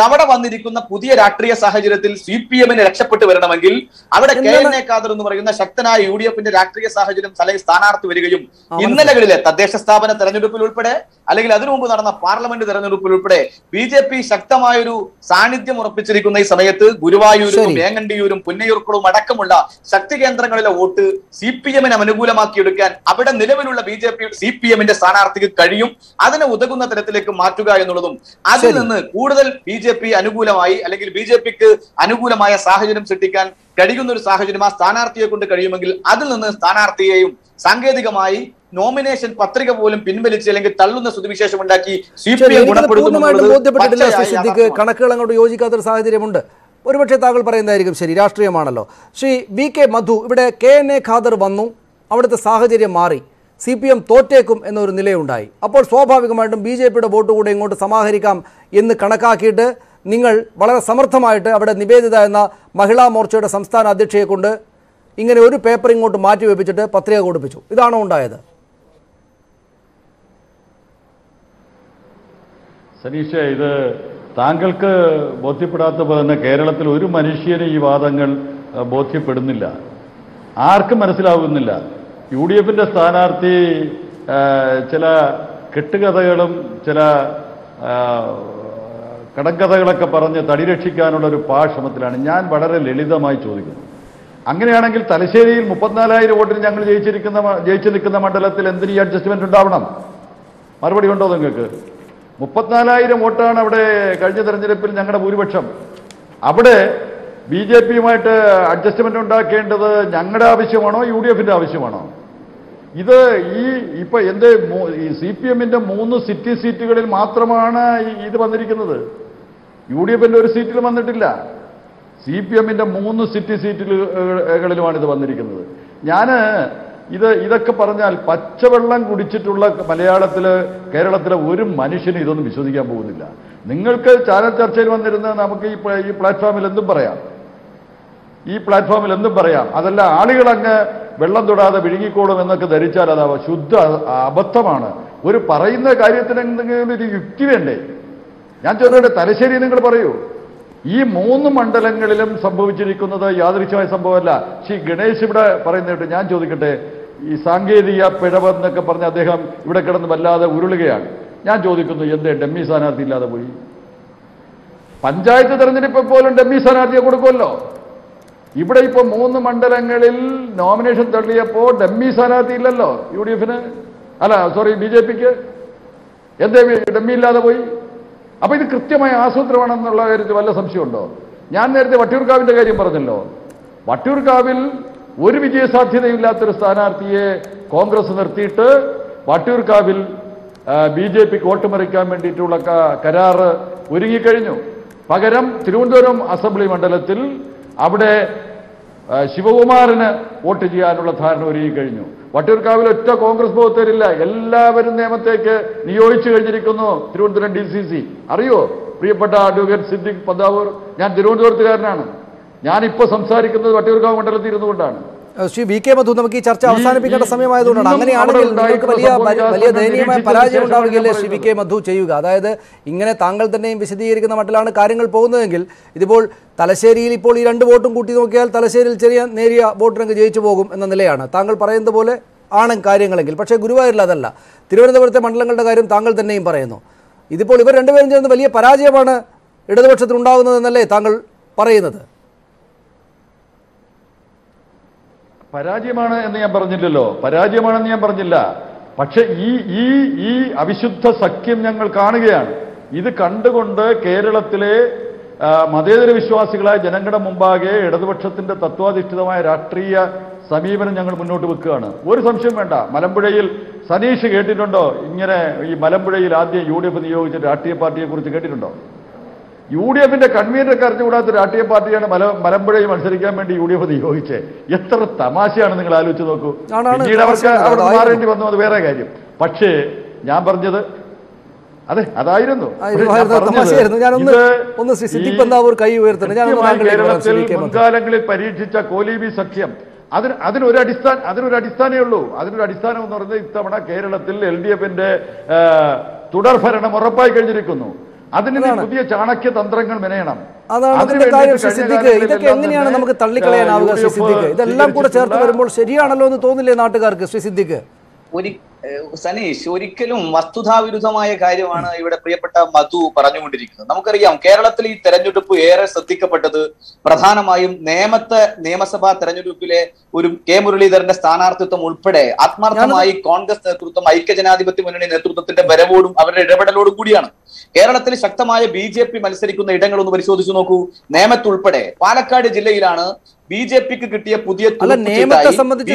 അവിടെ വന്നിരിക്കുന്ന പുതിയ രാഷ്ട്രീയ സാഹചര്യത്തിൽ CPM-ന് രക്ഷപ്പെട്ടു വരണമെങ്കിൽ അവിടെ KNA ഖാദർ എന്ന് പറയുന്ന ശക്തനായ UDF-ന്റെ രാഷ്ട്രീയ സാഹചര്യം അല്ലെങ്കിൽ സ്ഥാനാർത്ഥി വരികയും ഇന്നലകളിലെ തദ്ദേശ സ്ഥാപന തെരഞ്ഞെടുപ്പിൽ ഉൾപ്പെടെ അല്ലെങ്കിൽ അതിനു മുമ്പ് നടന്ന പാർലമെന്റ് തെരഞ്ഞെടുപ്പിൽ ഉൾപ്പെടെ BJP ശക്തമായൊരു സാന്നിധ്യം ഉറപ്പിച്ചിരിക്കുന്ന ഈ സമയത്ത് ഗുരുവായൂരും വേങ്ങണ്ടിയൂരും പുന്നയൂർക്കുളവും അടക്കമുള്ള ശക്തി കേന്ദ്രങ്ങളിലെ വോട്ട് CPM-ന് അനുകൂലമാക്കിയെടുക്കാൻ അവിടെ നിലവിലുള്ള CPM-ന്റെ സ്ഥാനാർത്ഥിക്ക് കഴിയും. അതിന് ഉതകുന്ന തരത്തിലേക്ക് മാറ്റുക എന്നുള്ളതും അതിൽ നിന്ന് കൂടുതൽ BJP അനുകൂലമായി അല്ലെങ്കിൽ BJPക്ക് അനുകൂലമായ സാഹചര്യം സൃഷ്ടിക്കാൻ കഴിയുന്ന ഒരു സാഹചര്യം ആ സ്ഥാനാർത്ഥിയെ കൊണ്ട് കഴിയുമെങ്കിൽ അതിൽ നിന്ന് സ്ഥാനാർത്ഥിയെയും സാങ്കേതികമായി നോമിനേഷൻ പത്രിക പോലും പിൻവലിച്ച് അല്ലെങ്കിൽ തള്ളുന്ന സ്ഥിതിവിശേഷം ഉണ്ടാക്കി CPM ബോധ്യപ്പെട്ടിട്ടില്ല. കണക്കുകൾ അങ്ങോട്ട് യോജിക്കാത്തൊരു സാഹചര്യമുണ്ട്. ഒരുപക്ഷെ താങ്കൾ പറയുന്നതായിരിക്കും ശരി, രാഷ്ട്രീയമാണല്ലോ. ശ്രീ VK മധു, ഇവിടെ KNA ഖാദർ വന്നു, അവിടുത്തെ സാഹചര്യം മാറി, CPM തോറ്റേക്കും എന്നൊരു നിലയുണ്ടായി. അപ്പോൾ സ്വാഭാവികമായിട്ടും BJPയുടെ വോട്ട് കൂടെ ഇങ്ങോട്ട് സമാഹരിക്കാം എന്ന് കണക്കാക്കിയിട്ട് നിങ്ങൾ വളരെ സമർത്ഥമായിട്ട് അവിടെ നിവേദിത എന്ന മഹിളാ മോർച്ചയുടെ സംസ്ഥാന അധ്യക്ഷയെ കൊണ്ട് ഇങ്ങനെ ഒരു പേപ്പർ ഇങ്ങോട്ട് മാറ്റി വെപ്പിച്ചിട്ട് പത്രിക കൊടുപ്പിച്ചു. ഇതാണോ ഉണ്ടായത്? സനീഷ, ഇത് താങ്കൾക്ക് ബോധ്യപ്പെടാത്തപ്പോൾ തന്നെ കേരളത്തിൽ ഒരു മനുഷ്യന് ഈ വാദങ്ങൾ ബോധ്യപ്പെടുന്നില്ല, ആർക്കും മനസ്സിലാകുന്നില്ല. UDF-ന്റെ സ്ഥാനാർത്ഥി ചില കെട്ടുകഥകളും ചില കടങ്കഥകളൊക്കെ പറഞ്ഞ് തടി രക്ഷിക്കാനുള്ള ഒരു പാശ്രമത്തിലാണ്. ഞാൻ വളരെ ലളിതമായി ചോദിക്കുന്നു, അങ്ങനെയാണെങ്കിൽ തലശ്ശേരിയിൽ 34,000 വോട്ടിന് ഞങ്ങൾ ജയിച്ചു നിൽക്കുന്ന മണ്ഡലത്തിൽ എന്തിന് ഈ അഡ്ജസ്റ്റ്മെന്റ് ഉണ്ടാവണം? മറുപടി ഉണ്ടോ നിങ്ങൾക്ക്? 34,000 വോട്ടാണ് അവിടെ കഴിഞ്ഞ തെരഞ്ഞെടുപ്പിൽ ഞങ്ങളുടെ ഭൂരിപക്ഷം. അവിടെ BJPയുമായിട്ട് അഡ്ജസ്റ്റ്മെന്റ് ഉണ്ടാക്കേണ്ടത് ഞങ്ങളുടെ ആവശ്യമാണോ UDF-ന്റെ ആവശ്യമാണോ? ഇത് ഇപ്പൊ എന്ത് CPM-ന്റെ 3 സിറ്റി സീറ്റുകളിൽ മാത്രമാണ് ഇത് വന്നിരിക്കുന്നത്. UDF-ന്റെ ഒരു സീറ്റിലും വന്നിട്ടില്ല. CPM-ന്റെ 3 സിറ്റി സീറ്റുകളിലുമാണ് ഇത് വന്നിരിക്കുന്നത്. ഇതൊക്കെ പറഞ്ഞാൽ പച്ചവെള്ളം കുടിച്ചിട്ടുള്ള കേരളത്തിലെ ഒരു മനുഷ്യനും ഇതൊന്നും വിശ്വസിക്കാൻ പോകുന്നില്ല. നിങ്ങൾക്ക് ചാനൽ ചർച്ചയിൽ വന്നിരുന്ന് നമുക്ക് ഈ പ്ലാറ്റ്ഫോമിൽ എന്തും പറയാം, അതല്ല ആളുകളങ്ങ് വെള്ളം തൊടാതെ വിഴുങ്ങിക്കോളും എന്നൊക്കെ ധരിച്ചാൽ അത് ശുദ്ധ അബദ്ധമാണ്. ഒരു പറയുന്ന കാര്യത്തിന് എന്തെങ്കിലും ഒരു യുക്തി വേണ്ടേ? ഞാൻ ചോദിക്കട്ടെ, തലശ്ശേരി നിങ്ങൾ പറയൂ, ഈ 3 മണ്ഡലങ്ങളിലും സംഭവിച്ചിരിക്കുന്നത് യാദൃച്ഛികമായ സംഭവമല്ല. ശ്രീ ഗണേശ് ഇവിടെ പറയുന്നിട്ട് ഞാൻ ചോദിക്കട്ടെ, ഈ സാങ്കേതിക പിഴവെന്നൊക്കെ പറഞ്ഞ് അദ്ദേഹം ഇവിടെ കിടന്ന് വല്ലാതെ ഉരുളുകയാണ്. ഞാൻ ചോദിക്കുന്നു, എന്തേ ഡമ്മി സ്ഥാനാർത്ഥി ഇല്ലാതെ പോയി? പഞ്ചായത്ത് തെരഞ്ഞെടുപ്പ് പോലും ഡമ്മി സ്ഥാനാർത്ഥിയെ കൊടുക്കുമല്ലോ. ഇവിടെ ഇപ്പൊ 3 മണ്ഡലങ്ങളിൽ നോമിനേഷൻ തള്ളിയപ്പോ ഡമ്മി സ്ഥാനാർത്ഥി ഇല്ലല്ലോ UDF-ന്, BJPക്ക്. എന്തേ ഡമ്മി ഇല്ലാതെ പോയി? അപ്പൊ ഇത് കൃത്യമായ ആസൂത്രമാണെന്നുള്ള കാര്യത്തിൽ വല്ല സംശയമുണ്ടോ? ഞാൻ നേരത്തെ വട്ടിയൂർക്കാവിന്റെ കാര്യം പറഞ്ഞല്ലോ. വട്ടിയൂർക്കാവിൽ ഒരു വിജയസാധ്യതയില്ലാത്തൊരു സ്ഥാനാർത്ഥിയെ കോൺഗ്രസ് നിർത്തിയിട്ട് വട്ടിയൂർക്കാവിൽ BJPക്ക് വോട്ട് മറിക്കാൻ വേണ്ടിയിട്ടുള്ള കരാറ് ഒരുങ്ങിക്കഴിഞ്ഞു. പകരം തിരുവനന്തപുരം അസംബ്ലി മണ്ഡലത്തിൽ അവിടെ ശിവകുമാറിന് വോട്ട് ചെയ്യാനുള്ള ധാരണ ഒരുങ്ങിക്കഴിഞ്ഞു. വട്ടിയൂർക്കാവിൽ ഒറ്റ കോൺഗ്രസ് പ്രവർത്തകരില്ല, എല്ലാവരും നിയമത്തേക്ക് നിയോഗിച്ചു കഴിഞ്ഞിരിക്കുന്നു. തിരുവനന്തപുരം DCC അറിയോ പ്രിയപ്പെട്ട അഡ്വക്കേറ്റ് സിദ്ദിഖ് പന്താവൂർ? ഞാൻ തിരുവനന്തപുരത്തുകാരനാണ്. ഞാനിപ്പോൾ സംസാരിക്കുന്നത് വട്ടിയൂർക്കാവ് മണ്ഡലത്തിൽ ഇരുന്നുകൊണ്ടാണ്. ശ്രീ VK മധു, നമുക്ക് ഈ ചർച്ച അവസാനിപ്പിക്കേണ്ട സമയമായതുകൊണ്ടാണ്. അങ്ങനെയാണെങ്കിൽ നിങ്ങൾക്ക് വലിയ ദയനീയമായ പരാജയം ഉണ്ടാവുകയല്ലേ ശ്രീ VK മധു ചെയ്യുക? അതായത് ഇങ്ങനെ താങ്കൾ തന്നെയും വിശദീകരിക്കുന്ന മട്ടിലാണ് കാര്യങ്ങൾ പോകുന്നതെങ്കിൽ ഇതിപ്പോൾ തലശ്ശേരിയിൽ ഇപ്പോൾ ഈ 2 വോട്ടും കൂട്ടി നോക്കിയാൽ തലശ്ശേരിയിൽ നേരിയ വോട്ടിനൊക്കെ ജയിച്ചു പോകും എന്ന നിലയാണ് താങ്കൾ പറയുന്നത് പോലെ ആണ് കാര്യങ്ങളെങ്കിൽ. പക്ഷേ ഗുരുവായൂരിൽ അതല്ല. തിരുവനന്തപുരത്തെ മണ്ഡലങ്ങളുടെ കാര്യം താങ്കൾ തന്നെയും പറയുന്നു. ഇതിപ്പോൾ ഇവർ രണ്ടുപേരും ചേർന്ന് വലിയ പരാജയമാണ് ഇടതുപക്ഷത്തിനുണ്ടാകുന്നതെന്നല്ലേ താങ്കൾ പറയുന്നത്? പരാജയമാണ് എന്ന് ഞാൻ പറഞ്ഞില്ല. പക്ഷെ ഈ അവിശുദ്ധ സഖ്യം ഞങ്ങൾ കാണുകയാണ്. ഇത് കണ്ടുകൊണ്ട് കേരളത്തിലെ മതേതര വിശ്വാസികളായ ജനങ്ങളുടെ മുമ്പാകെ ഇടതുപക്ഷത്തിന്റെ തത്വാധിഷ്ഠിതമായ രാഷ്ട്രീയ സമീപനം ഞങ്ങൾ മുന്നോട്ട് വെക്കുകയാണ്. ഒരു സംശയം വേണ്ട. മലമ്പുഴയിൽ സനീഷ് കേട്ടിട്ടുണ്ടോ? ഇങ്ങനെ ഈ മലമ്പുഴയിൽ ആദ്യം UDF നിയോഗിച്ച രാഷ്ട്രീയ പാർട്ടിയെ കുറിച്ച് കേട്ടിട്ടുണ്ടോ? UDFന്റെ കൺവീനർക്ക് അറിഞ്ഞുകൂടാത്ത രാഷ്ട്രീയ പാർട്ടിയാണ് മലമ്പുഴയിൽ മത്സരിക്കാൻ വേണ്ടി UDF നിയോഗിച്ചത്. എത്ര തമാശയാണ് നിങ്ങൾ ആലോചിച്ച് നോക്കൂ. പിന്നീട് അവർക്ക് അവിടെ മാറേണ്ടി വന്നു, അത് വേറെ കാര്യം. പക്ഷേ ഞാൻ പറഞ്ഞത് അതെ അതായിരുന്നു. കേരളത്തിൽ മുൻകാലങ്ങളിൽ പരീക്ഷിച്ച കോലീബി സഖ്യം അതിനൊരു അടിസ്ഥാനമേ ഉള്ളൂ. അതിനൊരു അടിസ്ഥാനം എന്ന് പറയുന്നത് ഇത്തവണ കേരളത്തിൽ LDFന്റെ തുടർഭരണം ഉറപ്പായി കഴിഞ്ഞിരിക്കുന്നു. അതിന് പുതിയ ചാണക്യ തന്ത്രങ്ങൾ മെനയണം. ഇതൊക്കെ എങ്ങനെയാണ് നമുക്ക് തള്ളിക്കളയാനാവുക ശ്രീ സിദ്ദിഖ്? ഇതെല്ലാം കൂടെ ചേർത്ത് വരുമ്പോൾ ശരിയാണല്ലോ എന്ന് തോന്നില്ലേ നാട്ടുകാർക്ക് ശ്രീ സിദ്ദിഖ്? സനീഷ്, ഒരിക്കലും വസ്തുതാവിരുദ്ധമായ കാര്യമാണ് ഇവിടെ പ്രിയപ്പെട്ട മധു പറഞ്ഞുകൊണ്ടിരിക്കുന്നത്. നമുക്കറിയാം കേരളത്തിൽ ഈ തെരഞ്ഞെടുപ്പ് ഏറെ ശ്രദ്ധിക്കപ്പെട്ടത് പ്രധാനമായും നിയമസഭാ തെരഞ്ഞെടുപ്പിലെ ഒരു കെ മുരളീധരന്റെ സ്ഥാനാർത്ഥിത്വം ഉൾപ്പെടെ ആത്മാർത്ഥമായി കോൺഗ്രസ് നേതൃത്വം, ഐക്യജനാധിപത്യ മുന്നണി നേതൃത്വത്തിന്റെ വരവോടും അവരുടെ ഇടപെടലോടും കൂടിയാണ്. കേരളത്തിൽ ശക്തമായ BJP മത്സരിക്കുന്ന ഇടങ്ങളൊന്ന് പരിശോധിച്ചു നോക്കൂ. നേമത്തുൾപ്പെടെ പാലക്കാട് ജില്ലയിലാണ് BJPക്ക് കിട്ടിയ പുതിയ നിയമത്തെ സംബന്ധിച്ച്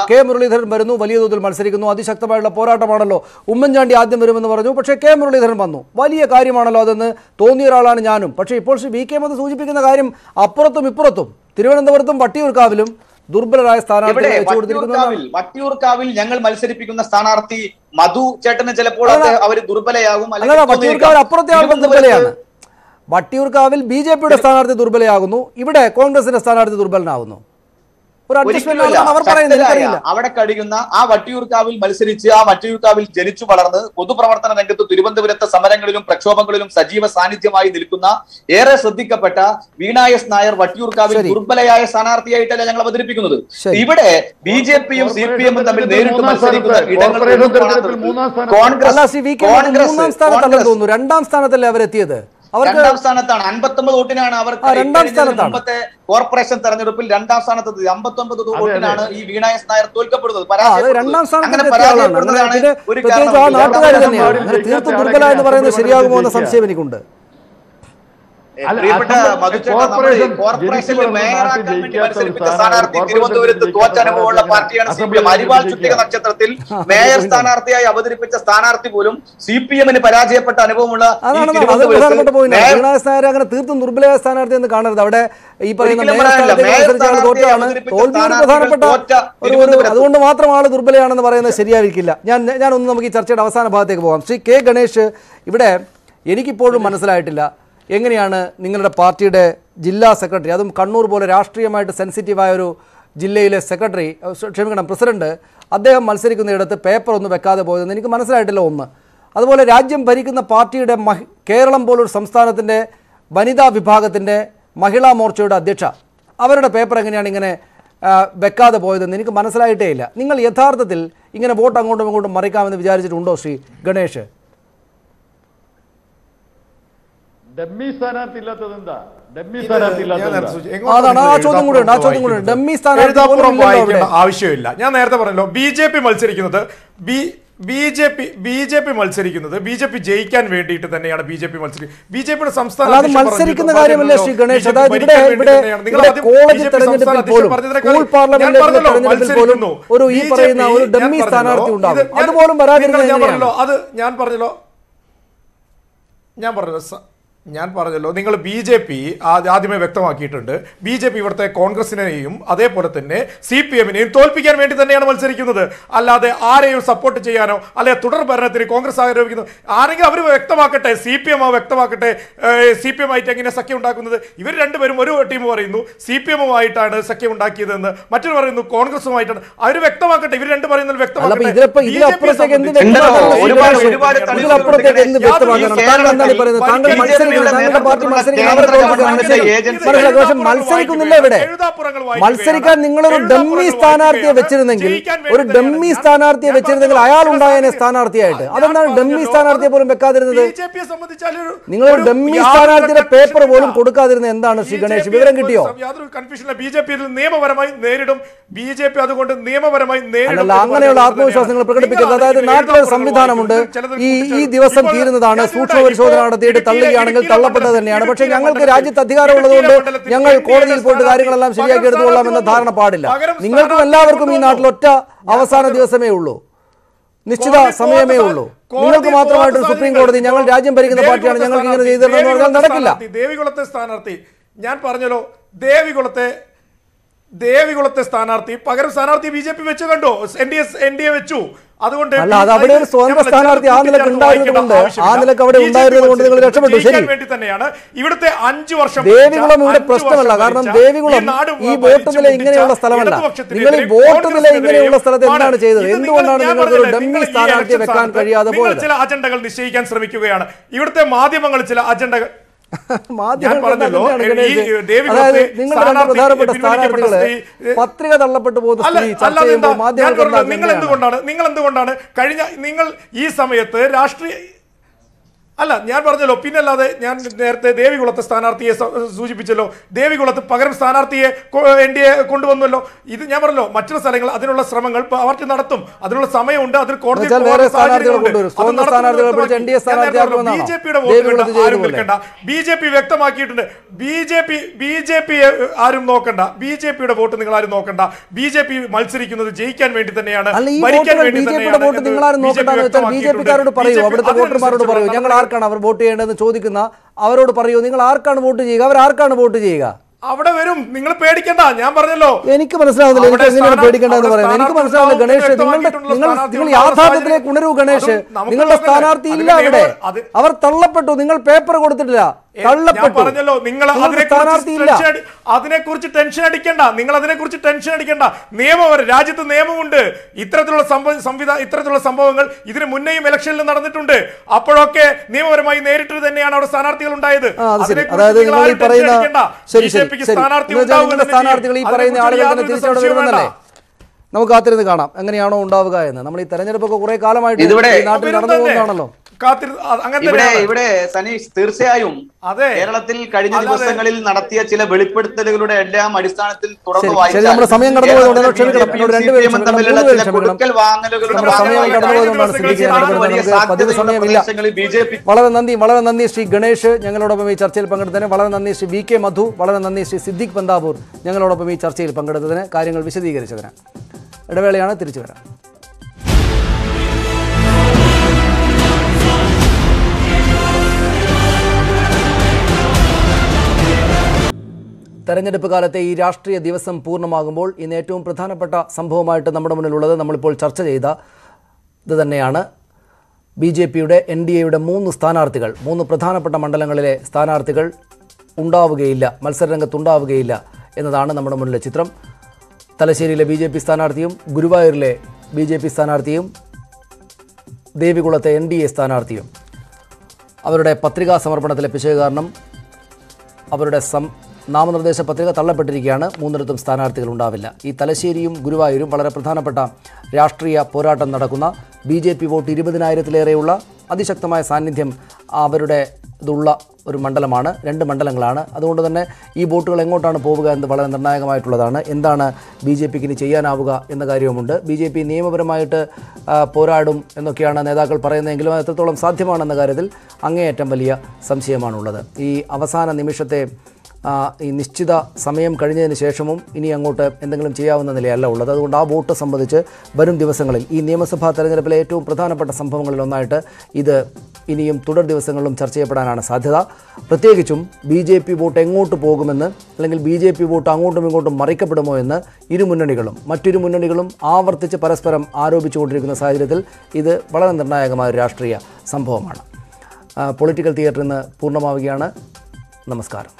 കെ മുരളീധരൻ വരുന്നു, വലിയ തോതിൽ മത്സരിക്കുന്നു, അതിശക്തമായുള്ള പോരാട്ടമാണല്ലോ. ഉമ്മൻചാണ്ടി ആദ്യം വരുമെന്ന് പറഞ്ഞു, പക്ഷേ കെ മുരളീധരൻ വന്നു, വലിയ കാര്യമാണല്ലോ അതെന്ന് തോന്നിയ ഒരാളാണ് ഞാനും. പക്ഷേ ഇപ്പോൾ VK മധു സൂചിപ്പിക്കുന്ന കാര്യം അപ്പുറത്തും ഇപ്പുറത്തും തിരുവനന്തപുരത്തും വട്ടിയൂർക്കാവിലും ദുർബലരായ വട്ടിയൂർക്കാവിൽ ഞങ്ങൾ മത്സരിപ്പിക്കുന്ന സ്ഥാനാർത്ഥി മധു ചേട്ടന് ചിലപ്പോൾ അവര് ദുർബലയാകും. അപ്പുറത്തെ ആളുകൾ ദുർബലയാണ്. വട്ടിയൂർക്കാവിൽ BJPയുടെ സ്ഥാനാർത്ഥി ദുർബലയാകുന്നു, ഇവിടെ കോൺഗ്രസിന്റെ സ്ഥാനാർത്ഥി ദുർബലനാകുന്നു. അവിടെ കഴിയുന്ന ആ വട്ടിയൂർക്കാവിൽ മത്സരിച്ച് ആ വട്ടിയൂർക്കാവിൽ ജനിച്ചു വളർന്ന് പൊതുപ്രവർത്തന രംഗത്ത് തിരുവനന്തപുരത്തെ സമരങ്ങളിലും പ്രക്ഷോഭങ്ങളിലും സജീവ സാന്നിധ്യമായി നിൽക്കുന്ന ഏറെ ശ്രദ്ധിക്കപ്പെട്ട വീണായസ് നായർ വട്ടിയൂർക്കാവിൽ ദുർബലയായ സ്ഥാനാർത്ഥിയായിട്ടല്ല ഞങ്ങൾ അവതരിപ്പിക്കുന്നത്. ഇവിടെ BJPയും CPMഉം തമ്മിൽ നേരിട്ട് മത്സരിക്കുന്ന ഇടങ്ങളിൽ രണ്ടാം സ്ഥാനത്തല്ലേ അവരെത്തിയത്? രണ്ടാം സ്ഥാനത്താണ്. 59 വോട്ടിനാണ് അവർക്ക് മുമ്പത്തെ കോർപ്പറേഷൻ തെരഞ്ഞെടുപ്പിൽ രണ്ടാം സ്ഥാനത്ത് 59 വോട്ടിനാണ് ഈ വീണായസ് നായർ തോൽക്കപ്പെടുന്നത്. തീർത്തും ദുർബല എന്ന് പറയുന്നത് ശരിയാകുമോ എന്ന സംശയം എനിക്കുണ്ട്. കോർപ്പറേഷനിൽ മേയറാക്കാൻ വേണ്ടി മത്സരിപ്പിച്ച സ്ഥാനാർത്ഥി തിരുവനന്തപുരത്ത് തോറ്റ അനുഭവമുള്ള പാർട്ടിയാണ് CPM. അരിവാൾ ചുറ്റിക നക്ഷത്രത്തിൽ മേയർ സ്ഥാനാർത്ഥിയായി അവതരിപ്പിച്ച സ്ഥാനാർത്ഥി പോലും CPMന് പരാജയപ്പെട്ട അനുഭവമുള്ള അങ്ങനെ തീർത്തും ദുർബലമായ സ്ഥാനാർത്ഥി എന്ന് കാണരുത്. അവിടെ ഈ പറയുന്ന അതുകൊണ്ട് മാത്രം ആള് ദുർബലയാണെന്ന് പറയുന്നത് ശരിയായിരിക്കില്ല. ഞാനൊന്ന് നമുക്ക് ഈ ചർച്ചയുടെ അവസാന ഭാഗത്തേക്ക് പോകാം. ശ്രീ K ഗണേഷ്, ഇവിടെ എനിക്കിപ്പോഴും മനസ്സിലായിട്ടില്ല എങ്ങനെയാണ് നിങ്ങളുടെ പാർട്ടിയുടെ ജില്ലാ സെക്രട്ടറി, അതും കണ്ണൂർ പോലെ രാഷ്ട്രീയമായിട്ട് സെൻസിറ്റീവായ ഒരു ജില്ലയിലെ പ്രസിഡന്റ്, അദ്ദേഹം മത്സരിക്കുന്നിടത്ത് പേപ്പർ ഒന്നും വെക്കാതെ പോയതെന്ന് എനിക്ക് മനസ്സിലായിട്ടില്ല. ഒന്ന്, അതുപോലെ രാജ്യം ഭരിക്കുന്ന പാർട്ടിയുടെ കേരളം പോലൊരു സംസ്ഥാനത്തിൻ്റെ വനിതാ വിഭാഗത്തിൻ്റെ മഹിളാ മോർച്ചയുടെ അധ്യക്ഷ, അവരുടെ പേപ്പർ എങ്ങനെയാണ് ഇങ്ങനെ വെക്കാതെ പോയതെന്ന് എനിക്ക് മനസ്സിലായിട്ടേ ഇല്ല. നിങ്ങൾ യഥാർത്ഥത്തിൽ ഇങ്ങനെ വോട്ട് അങ്ങോട്ടും ഇങ്ങോട്ടും മറിക്കാമെന്ന് വിചാരിച്ചിട്ടുണ്ടോ ശ്രീ ഗണേഷ്? ഡമ്മി സ്ഥാനാർത്ഥി ഇല്ലാത്തത് എന്താ? ആവശ്യമില്ല. ഞാൻ നേരത്തെ പറഞ്ഞല്ലോ, BJP മത്സരിക്കുന്നത് BJP ജയിക്കാൻ വേണ്ടിയിട്ട് തന്നെയാണ് BJP മത്സരിക്കുന്നത്. BJPയുടെ സംസ്ഥാന മത്സരിക്കുന്ന കാര്യമല്ലേ ശ്രീ ഗണേഷ്? അതായത് കോളേജ് തെരഞ്ഞെടുപ്പിൽ പോലും സ്കൂൾ പാർലമെന്റ് തെരഞ്ഞെടുപ്പിൽ പോലും ഒരു ഈ പറയുന്ന ഒരു ഡമ്മി സ്ഥാനാർത്ഥി ഉണ്ടാകും. അതുപോലും ഞാൻ പറഞ്ഞല്ലോ, നിങ്ങൾ BJP ആദ്യമേ വ്യക്തമാക്കിയിട്ടുണ്ട്. BJP ഇവിടുത്തെ കോൺഗ്രസിനെയും അതേപോലെ തന്നെ CPMനെയും തോൽപ്പിക്കാൻ വേണ്ടി തന്നെയാണ് മത്സരിക്കുന്നത്. അല്ലാതെ ആരെയും സപ്പോർട്ട് ചെയ്യാനോ അല്ലെ തുടർ ഭരണത്തിന് കോൺഗ്രസ് ആരോപിക്കുന്നു ആരെങ്കിലും അവർ വ്യക്തമാക്കട്ടെ. CPM വ്യക്തമാക്കട്ടെ. CPM ആയിട്ട് എങ്ങനെ സഖ്യം ഉണ്ടാക്കുന്നത്? ഇവർ രണ്ടുപേരും ഒരു ടീം പറയുന്നു CPMുമായിട്ടാണ് സഖ്യം ഉണ്ടാക്കിയതെന്ന്, മറ്റൊരു പറയുന്നു കോൺഗ്രസുമായിട്ടാണ്. അവർ വ്യക്തമാക്കട്ടെ. ഇവർ രണ്ടു പറയുന്നത് വ്യക്തമാക്കട്ടെ. മത്സരിക്കുന്നില്ല ഇവിടെ. മത്സരിക്കാൻ നിങ്ങളൊരു ഡമ്മി സ്ഥാനാർത്ഥിയെ വെച്ചിരുന്നെങ്കിൽ അയാൾ ഉണ്ടായതിനെ സ്ഥാനാർത്ഥിയായിട്ട്. അതെന്താണ് ഡമ്മി സ്ഥാനാർത്ഥിയെ പോലും വെക്കാതിരുന്നത്? നിങ്ങൾ ഡമ്മി സ്ഥാനാർത്ഥിയുടെ പേപ്പർ പോലും കൊടുക്കാതിരുന്നത് എന്താണ് ശ്രീ ഗണേഷ്? വിവരം കിട്ടിയോ? യാതൊരു കൺഫ്യൂഷനില്ല. BJP നിയമപരമായി നേരിടും. BJP അതുകൊണ്ട് നിയമപരമായി നേരിടും. അങ്ങനെയുള്ള ആത്മവിശ്വാസങ്ങൾ പ്രകടിപ്പിക്കരുത്. അതായത് നാട്ടിലൊരു സംവിധാനമുണ്ട്. ഈ ദിവസം തീരുന്നതാണ്. സൂക്ഷ്മ പരിശോധന നടത്തിയിട്ട് തള്ളുകയാണെങ്കിൽ തള്ളപ്പെട്ടത് തന്നെയാണ്. പക്ഷേ ഞങ്ങൾക്ക് രാജ്യത്ത് അധികാരമുള്ളതുകൊണ്ട് ഞങ്ങൾ കോടതിയിൽ പോയിട്ട് കാര്യങ്ങളെല്ലാം ശരിയാക്കി എടുത്തുകൊള്ളാം എന്ന ധാരണ പാടില്ല. നിങ്ങൾക്കും എല്ലാവർക്കും ഈ നാട്ടിൽ ഒറ്റ അവസാന ദിവസമേ ഉള്ളൂ, നിശ്ചിത സമയമേ ഉള്ളൂ. നിങ്ങൾക്ക് മാത്രമായിട്ട് സുപ്രീം കോടതി ഞങ്ങൾ രാജ്യം ഭരിക്കുന്ന പാർട്ടിയാണ്, ഞങ്ങൾക്ക് ഇങ്ങനെ ചെയ്തിട്ടുണ്ടെന്ന് പറഞ്ഞാൽ നടക്കില്ല. ദേവികുളത്തെ സ്ഥാനാർത്ഥി ഞാൻ പറഞ്ഞല്ലോ, ദേവികുളത്തെ സ്ഥാനാർത്ഥി പകരം സ്ഥാനാർത്ഥി BJP വെച്ച് കണ്ടോ, NDA വെച്ചു. അതുകൊണ്ട് അല്ല, അത് അവിടെ ഒരു സ്വതന്ത്ര സ്ഥാനാർത്ഥി ആ നിലക്ക് ഉണ്ടായിരുന്നതുകൊണ്ട് നിങ്ങൾ രക്ഷപ്പെട്ടു. ശരി, വേണ്ടി തന്നെയാണ് ഇവിടുത്തെ 5 വർഷം ദേവികുളം ഇവിടെ പ്രശ്നമല്ല. കാരണം ദേവികുളം ഈ വോട്ട് നില ഇങ്ങനെയുള്ള സ്ഥലമല്ല. നിങ്ങൾ ഈ വോട്ട് നില ഇങ്ങനെയുള്ള സ്ഥലത്ത് എന്താണ് ചെയ്തത്? എന്തുകൊണ്ടാണ് നിങ്ങൾക്ക് ഒരു ഡമ്മി സ്ഥാനാർത്ഥിയെ വെക്കാൻ കഴിയാതെ പോയത്? ചില അജണ്ടകൾ നിശ്ചയിക്കാൻ ശ്രമിക്കുകയാണ് ഇവിടുത്തെ മാധ്യമങ്ങൾ. ചില അജണ്ടകൾ പ്രധാനപ്പെട്ട സ്ഥാനാർത്ഥികള് പത്രിക തള്ളപ്പെട്ടു പോകുന്ന നിങ്ങൾ എന്തുകൊണ്ടാണ് നിങ്ങൾ ഈ സമയത്ത് രാഷ്ട്രീയ അല്ല ഞാൻ പറഞ്ഞല്ലോ. പിന്നല്ലാതെ ഞാൻ നേരത്തെ ദേവികുളത്തെ സ്ഥാനാർത്ഥിയെ സൂചിപ്പിച്ചല്ലോ. ദേവികുളത്ത് പകരം സ്ഥാനാർത്ഥിയെ NDA കൊണ്ടുവന്നല്ലോ. ഇത് ഞാൻ പറഞ്ഞല്ലോ, മറ്റുള്ള സ്ഥലങ്ങൾ അതിനുള്ള ശ്രമങ്ങൾ പാർട്ടി നടത്തും, അതിനുള്ള സമയമുണ്ട്. അതിൽ കോടതി BJPയുടെ വോട്ട് ആരും നിൽക്കണ്ട. BJP വ്യക്തമാക്കിയിട്ടുണ്ട്. BJP ആരും നോക്കണ്ട. BJPയുടെ വോട്ട് നിങ്ങൾ ആരും നോക്കണ്ട. BJP മത്സരിക്കുന്നത് ജയിക്കാൻ വേണ്ടി തന്നെയാണ്, ഭരിക്കാൻ വേണ്ടി തന്നെയാണ്. BJPക്കാരോട് പറയൂ, അവിടുത്തെ വോട്ടർമാരോട് പറയൂ, ഞങ്ങൾ ആർക്കാണ് അവർ വോട്ട് ചെയ്യേണ്ടതെന്ന് ചോദിക്കുന്ന അവരോട് പറയൂ, നിങ്ങൾ ആർക്കാണ് വോട്ട് ചെയ്യുക, അവർ ആർക്കാണ് വോട്ട് ചെയ്യുക? അവിടെ വരും, നിങ്ങൾ പേടിക്കണ്ട. ഞാൻ പറഞ്ഞല്ലോ, എനിക്ക് മനസ്സിലാവുന്നില്ല എനിക്ക് എങ്ങനെയാണ് പേടിക്കേണ്ടതെന്ന് പറയുന്നത്. എനിക്ക് മനസ്സിലാവുന്നില്ല ഗണേഷ്, നിങ്ങൾ യാഥാർത്ഥ്യത്തിലേക്ക് ഉണരൂ ഗണേഷ്. നിങ്ങളുടെ സ്ഥാനാർത്ഥി ഇല്ല അവിടെ, അവർ തള്ളപ്പെട്ടു. നിങ്ങൾ പേപ്പർ കൊടുത്തിട്ടില്ല, പറഞ്ഞല്ലോ. നിങ്ങൾ അതിനെക്കുറിച്ച് ടെൻഷൻ അടിക്കണ്ട. നിങ്ങൾ അതിനെക്കുറിച്ച് ടെൻഷൻ അടിക്കണ്ട. രാജ്യത്ത് നിയമമുണ്ട്. ഇത്തരത്തിലുള്ള സംഭവങ്ങൾ ഇതിന് മുന്നേയും ഇലക്ഷനിൽ നടന്നിട്ടുണ്ട്. അപ്പോഴൊക്കെ നിയമപരമായി നേരിട്ട് തന്നെയാണ് അവിടെ സ്ഥാനാർത്ഥികൾ ഉണ്ടായത്. സ്ഥാനാർത്ഥികൾ ഈ പറയുന്ന ആളുകൾ തന്നെ തിരിച്ചവിടെ വരുമെന്നല്ലേ നമുക്ക് കാത്തിരുന്ന് കാണാം എങ്ങനെയാണോ ഉണ്ടാവുക എന്ന്. നമ്മൾ ഈ തെരഞ്ഞെടുപ്പൊക്കെ കുറെ കാലമായിട്ട് നാട്ടിൽ നടന്നു പോകുന്നതാണല്ലോ. ഇവിടെ സനീഷ്, തീർച്ചയായും കേരളത്തിൽ കഴിഞ്ഞ ദിവസങ്ങളിൽ നടത്തിയ ചില വെളിപ്പെടുത്തലുകളുടെ എല്ലാം അടിസ്ഥാനത്തിൽ തുറന്നു വളരെ നന്ദി ശ്രീ ഗണേഷ് ഞങ്ങളോടൊപ്പം ഈ ചർച്ചയിൽ പങ്കെടുത്തതിന്. വളരെ നന്ദി ശ്രീ VK മധു. വളരെ നന്ദി ശ്രീ സിദ്ദിഖ് പന്താപൂർ ഞങ്ങളോടൊപ്പം ഈ ചർച്ചയിൽ പങ്കെടുത്തതിന്, കാര്യങ്ങൾ വിശദീകരിച്ചതിന്. ഇടവേളയാണ്, തിരിച്ചു വരാം. തെരഞ്ഞെടുപ്പ് കാലത്തെ ഈ രാഷ്ട്രീയ ദിവസം പൂർണ്ണമാകുമ്പോൾ ഇന്ന് ഏറ്റവും പ്രധാനപ്പെട്ട സംഭവമായിട്ട് നമ്മുടെ മുന്നിലുള്ളത് നമ്മളിപ്പോൾ ചർച്ച ചെയ്ത ഇത് തന്നെയാണ്. BJPയുടെ NDAയുടെ 3 സ്ഥാനാർത്ഥികൾ, 3 പ്രധാനപ്പെട്ട മണ്ഡലങ്ങളിലെ സ്ഥാനാർത്ഥികൾ ഉണ്ടാവുകയില്ല, മത്സരരംഗത്തുണ്ടാവുകയില്ല എന്നതാണ് നമ്മുടെ മുന്നിലെ ചിത്രം. തലശ്ശേരിയിലെ BJP സ്ഥാനാർത്ഥിയും ഗുരുവായൂരിലെ BJP സ്ഥാനാർത്ഥിയും ദേവികുളത്തെ NDA സ്ഥാനാർത്ഥിയും അവരുടെ പത്രികാ സമർപ്പണത്തിലെ പിശക് കാരണം അവരുടെ നാമനിർദ്ദേശ പത്രിക തള്ളപ്പെട്ടിരിക്കുകയാണ്. 3 സ്ഥാനാർത്ഥികൾ ഉണ്ടാവില്ല. ഈ തലശ്ശേരിയും ഗുരുവായൂരും വളരെ പ്രധാനപ്പെട്ട രാഷ്ട്രീയ പോരാട്ടം നടക്കുന്ന, BJP വോട്ട് 20,000-ലേറെയുള്ള അതിശക്തമായ സാന്നിധ്യം അവരുടെ ഇതുള്ള ഒരു മണ്ഡലമാണ്. 2 മണ്ഡലങ്ങളാണ്. അതുകൊണ്ട് തന്നെ ഈ വോട്ടുകൾ എങ്ങോട്ടാണ് പോവുക എന്ന് വളരെ നിർണായകമായിട്ടുള്ളതാണ്. എന്താണ് BJPക്ക് ഇനി ചെയ്യാനാവുക എന്ന കാര്യവുമുണ്ട്. BJP നിയമപരമായിട്ട് പോരാടും എന്നൊക്കെയാണ് നേതാക്കൾ പറയുന്നതെങ്കിലും അത് എത്രത്തോളം സാധ്യമാണെന്ന കാര്യത്തിൽ അങ്ങേയറ്റം വലിയ സംശയമാണുള്ളത്. ഈ അവസാന നിമിഷത്തെ ഈ നിശ്ചിത സമയം കഴിഞ്ഞതിന് ശേഷവും ഇനി അങ്ങോട്ട് എന്തെങ്കിലും ചെയ്യാവുന്ന നിലയല്ല ഉള്ളത്. അതുകൊണ്ട് ആ വോട്ട് സംബന്ധിച്ച് വരും ദിവസങ്ങളിൽ ഈ നിയമസഭാ തെരഞ്ഞെടുപ്പിലെ ഏറ്റവും പ്രധാനപ്പെട്ട സംഭവങ്ങളിലൊന്നായിട്ട് ഇത് ഇനിയും തുടർ ദിവസങ്ങളിലും ചർച്ച ചെയ്യപ്പെടാനാണ് സാധ്യത. പ്രത്യേകിച്ചും BJP വോട്ട് എങ്ങോട്ട് പോകുമെന്ന്, അല്ലെങ്കിൽ BJP വോട്ട് അങ്ങോട്ടും ഇങ്ങോട്ടും മറിക്കപ്പെടുമോ എന്ന് മറ്റൊരു മുന്നണികളും ആവർത്തിച്ച് പരസ്പരം ആരോപിച്ചുകൊണ്ടിരിക്കുന്ന സാഹചര്യത്തിൽ ഇത് വളരെ നിർണായകമായ ഒരു രാഷ്ട്രീയ സംഭവമാണ്. പൊളിറ്റിക്കൽ തിയേറ്റർ ഇന്ന് പൂർണ്ണമാവുകയാണ്. നമസ്കാരം.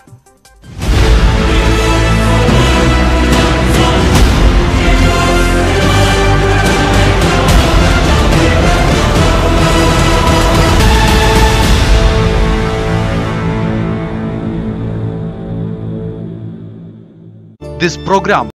This program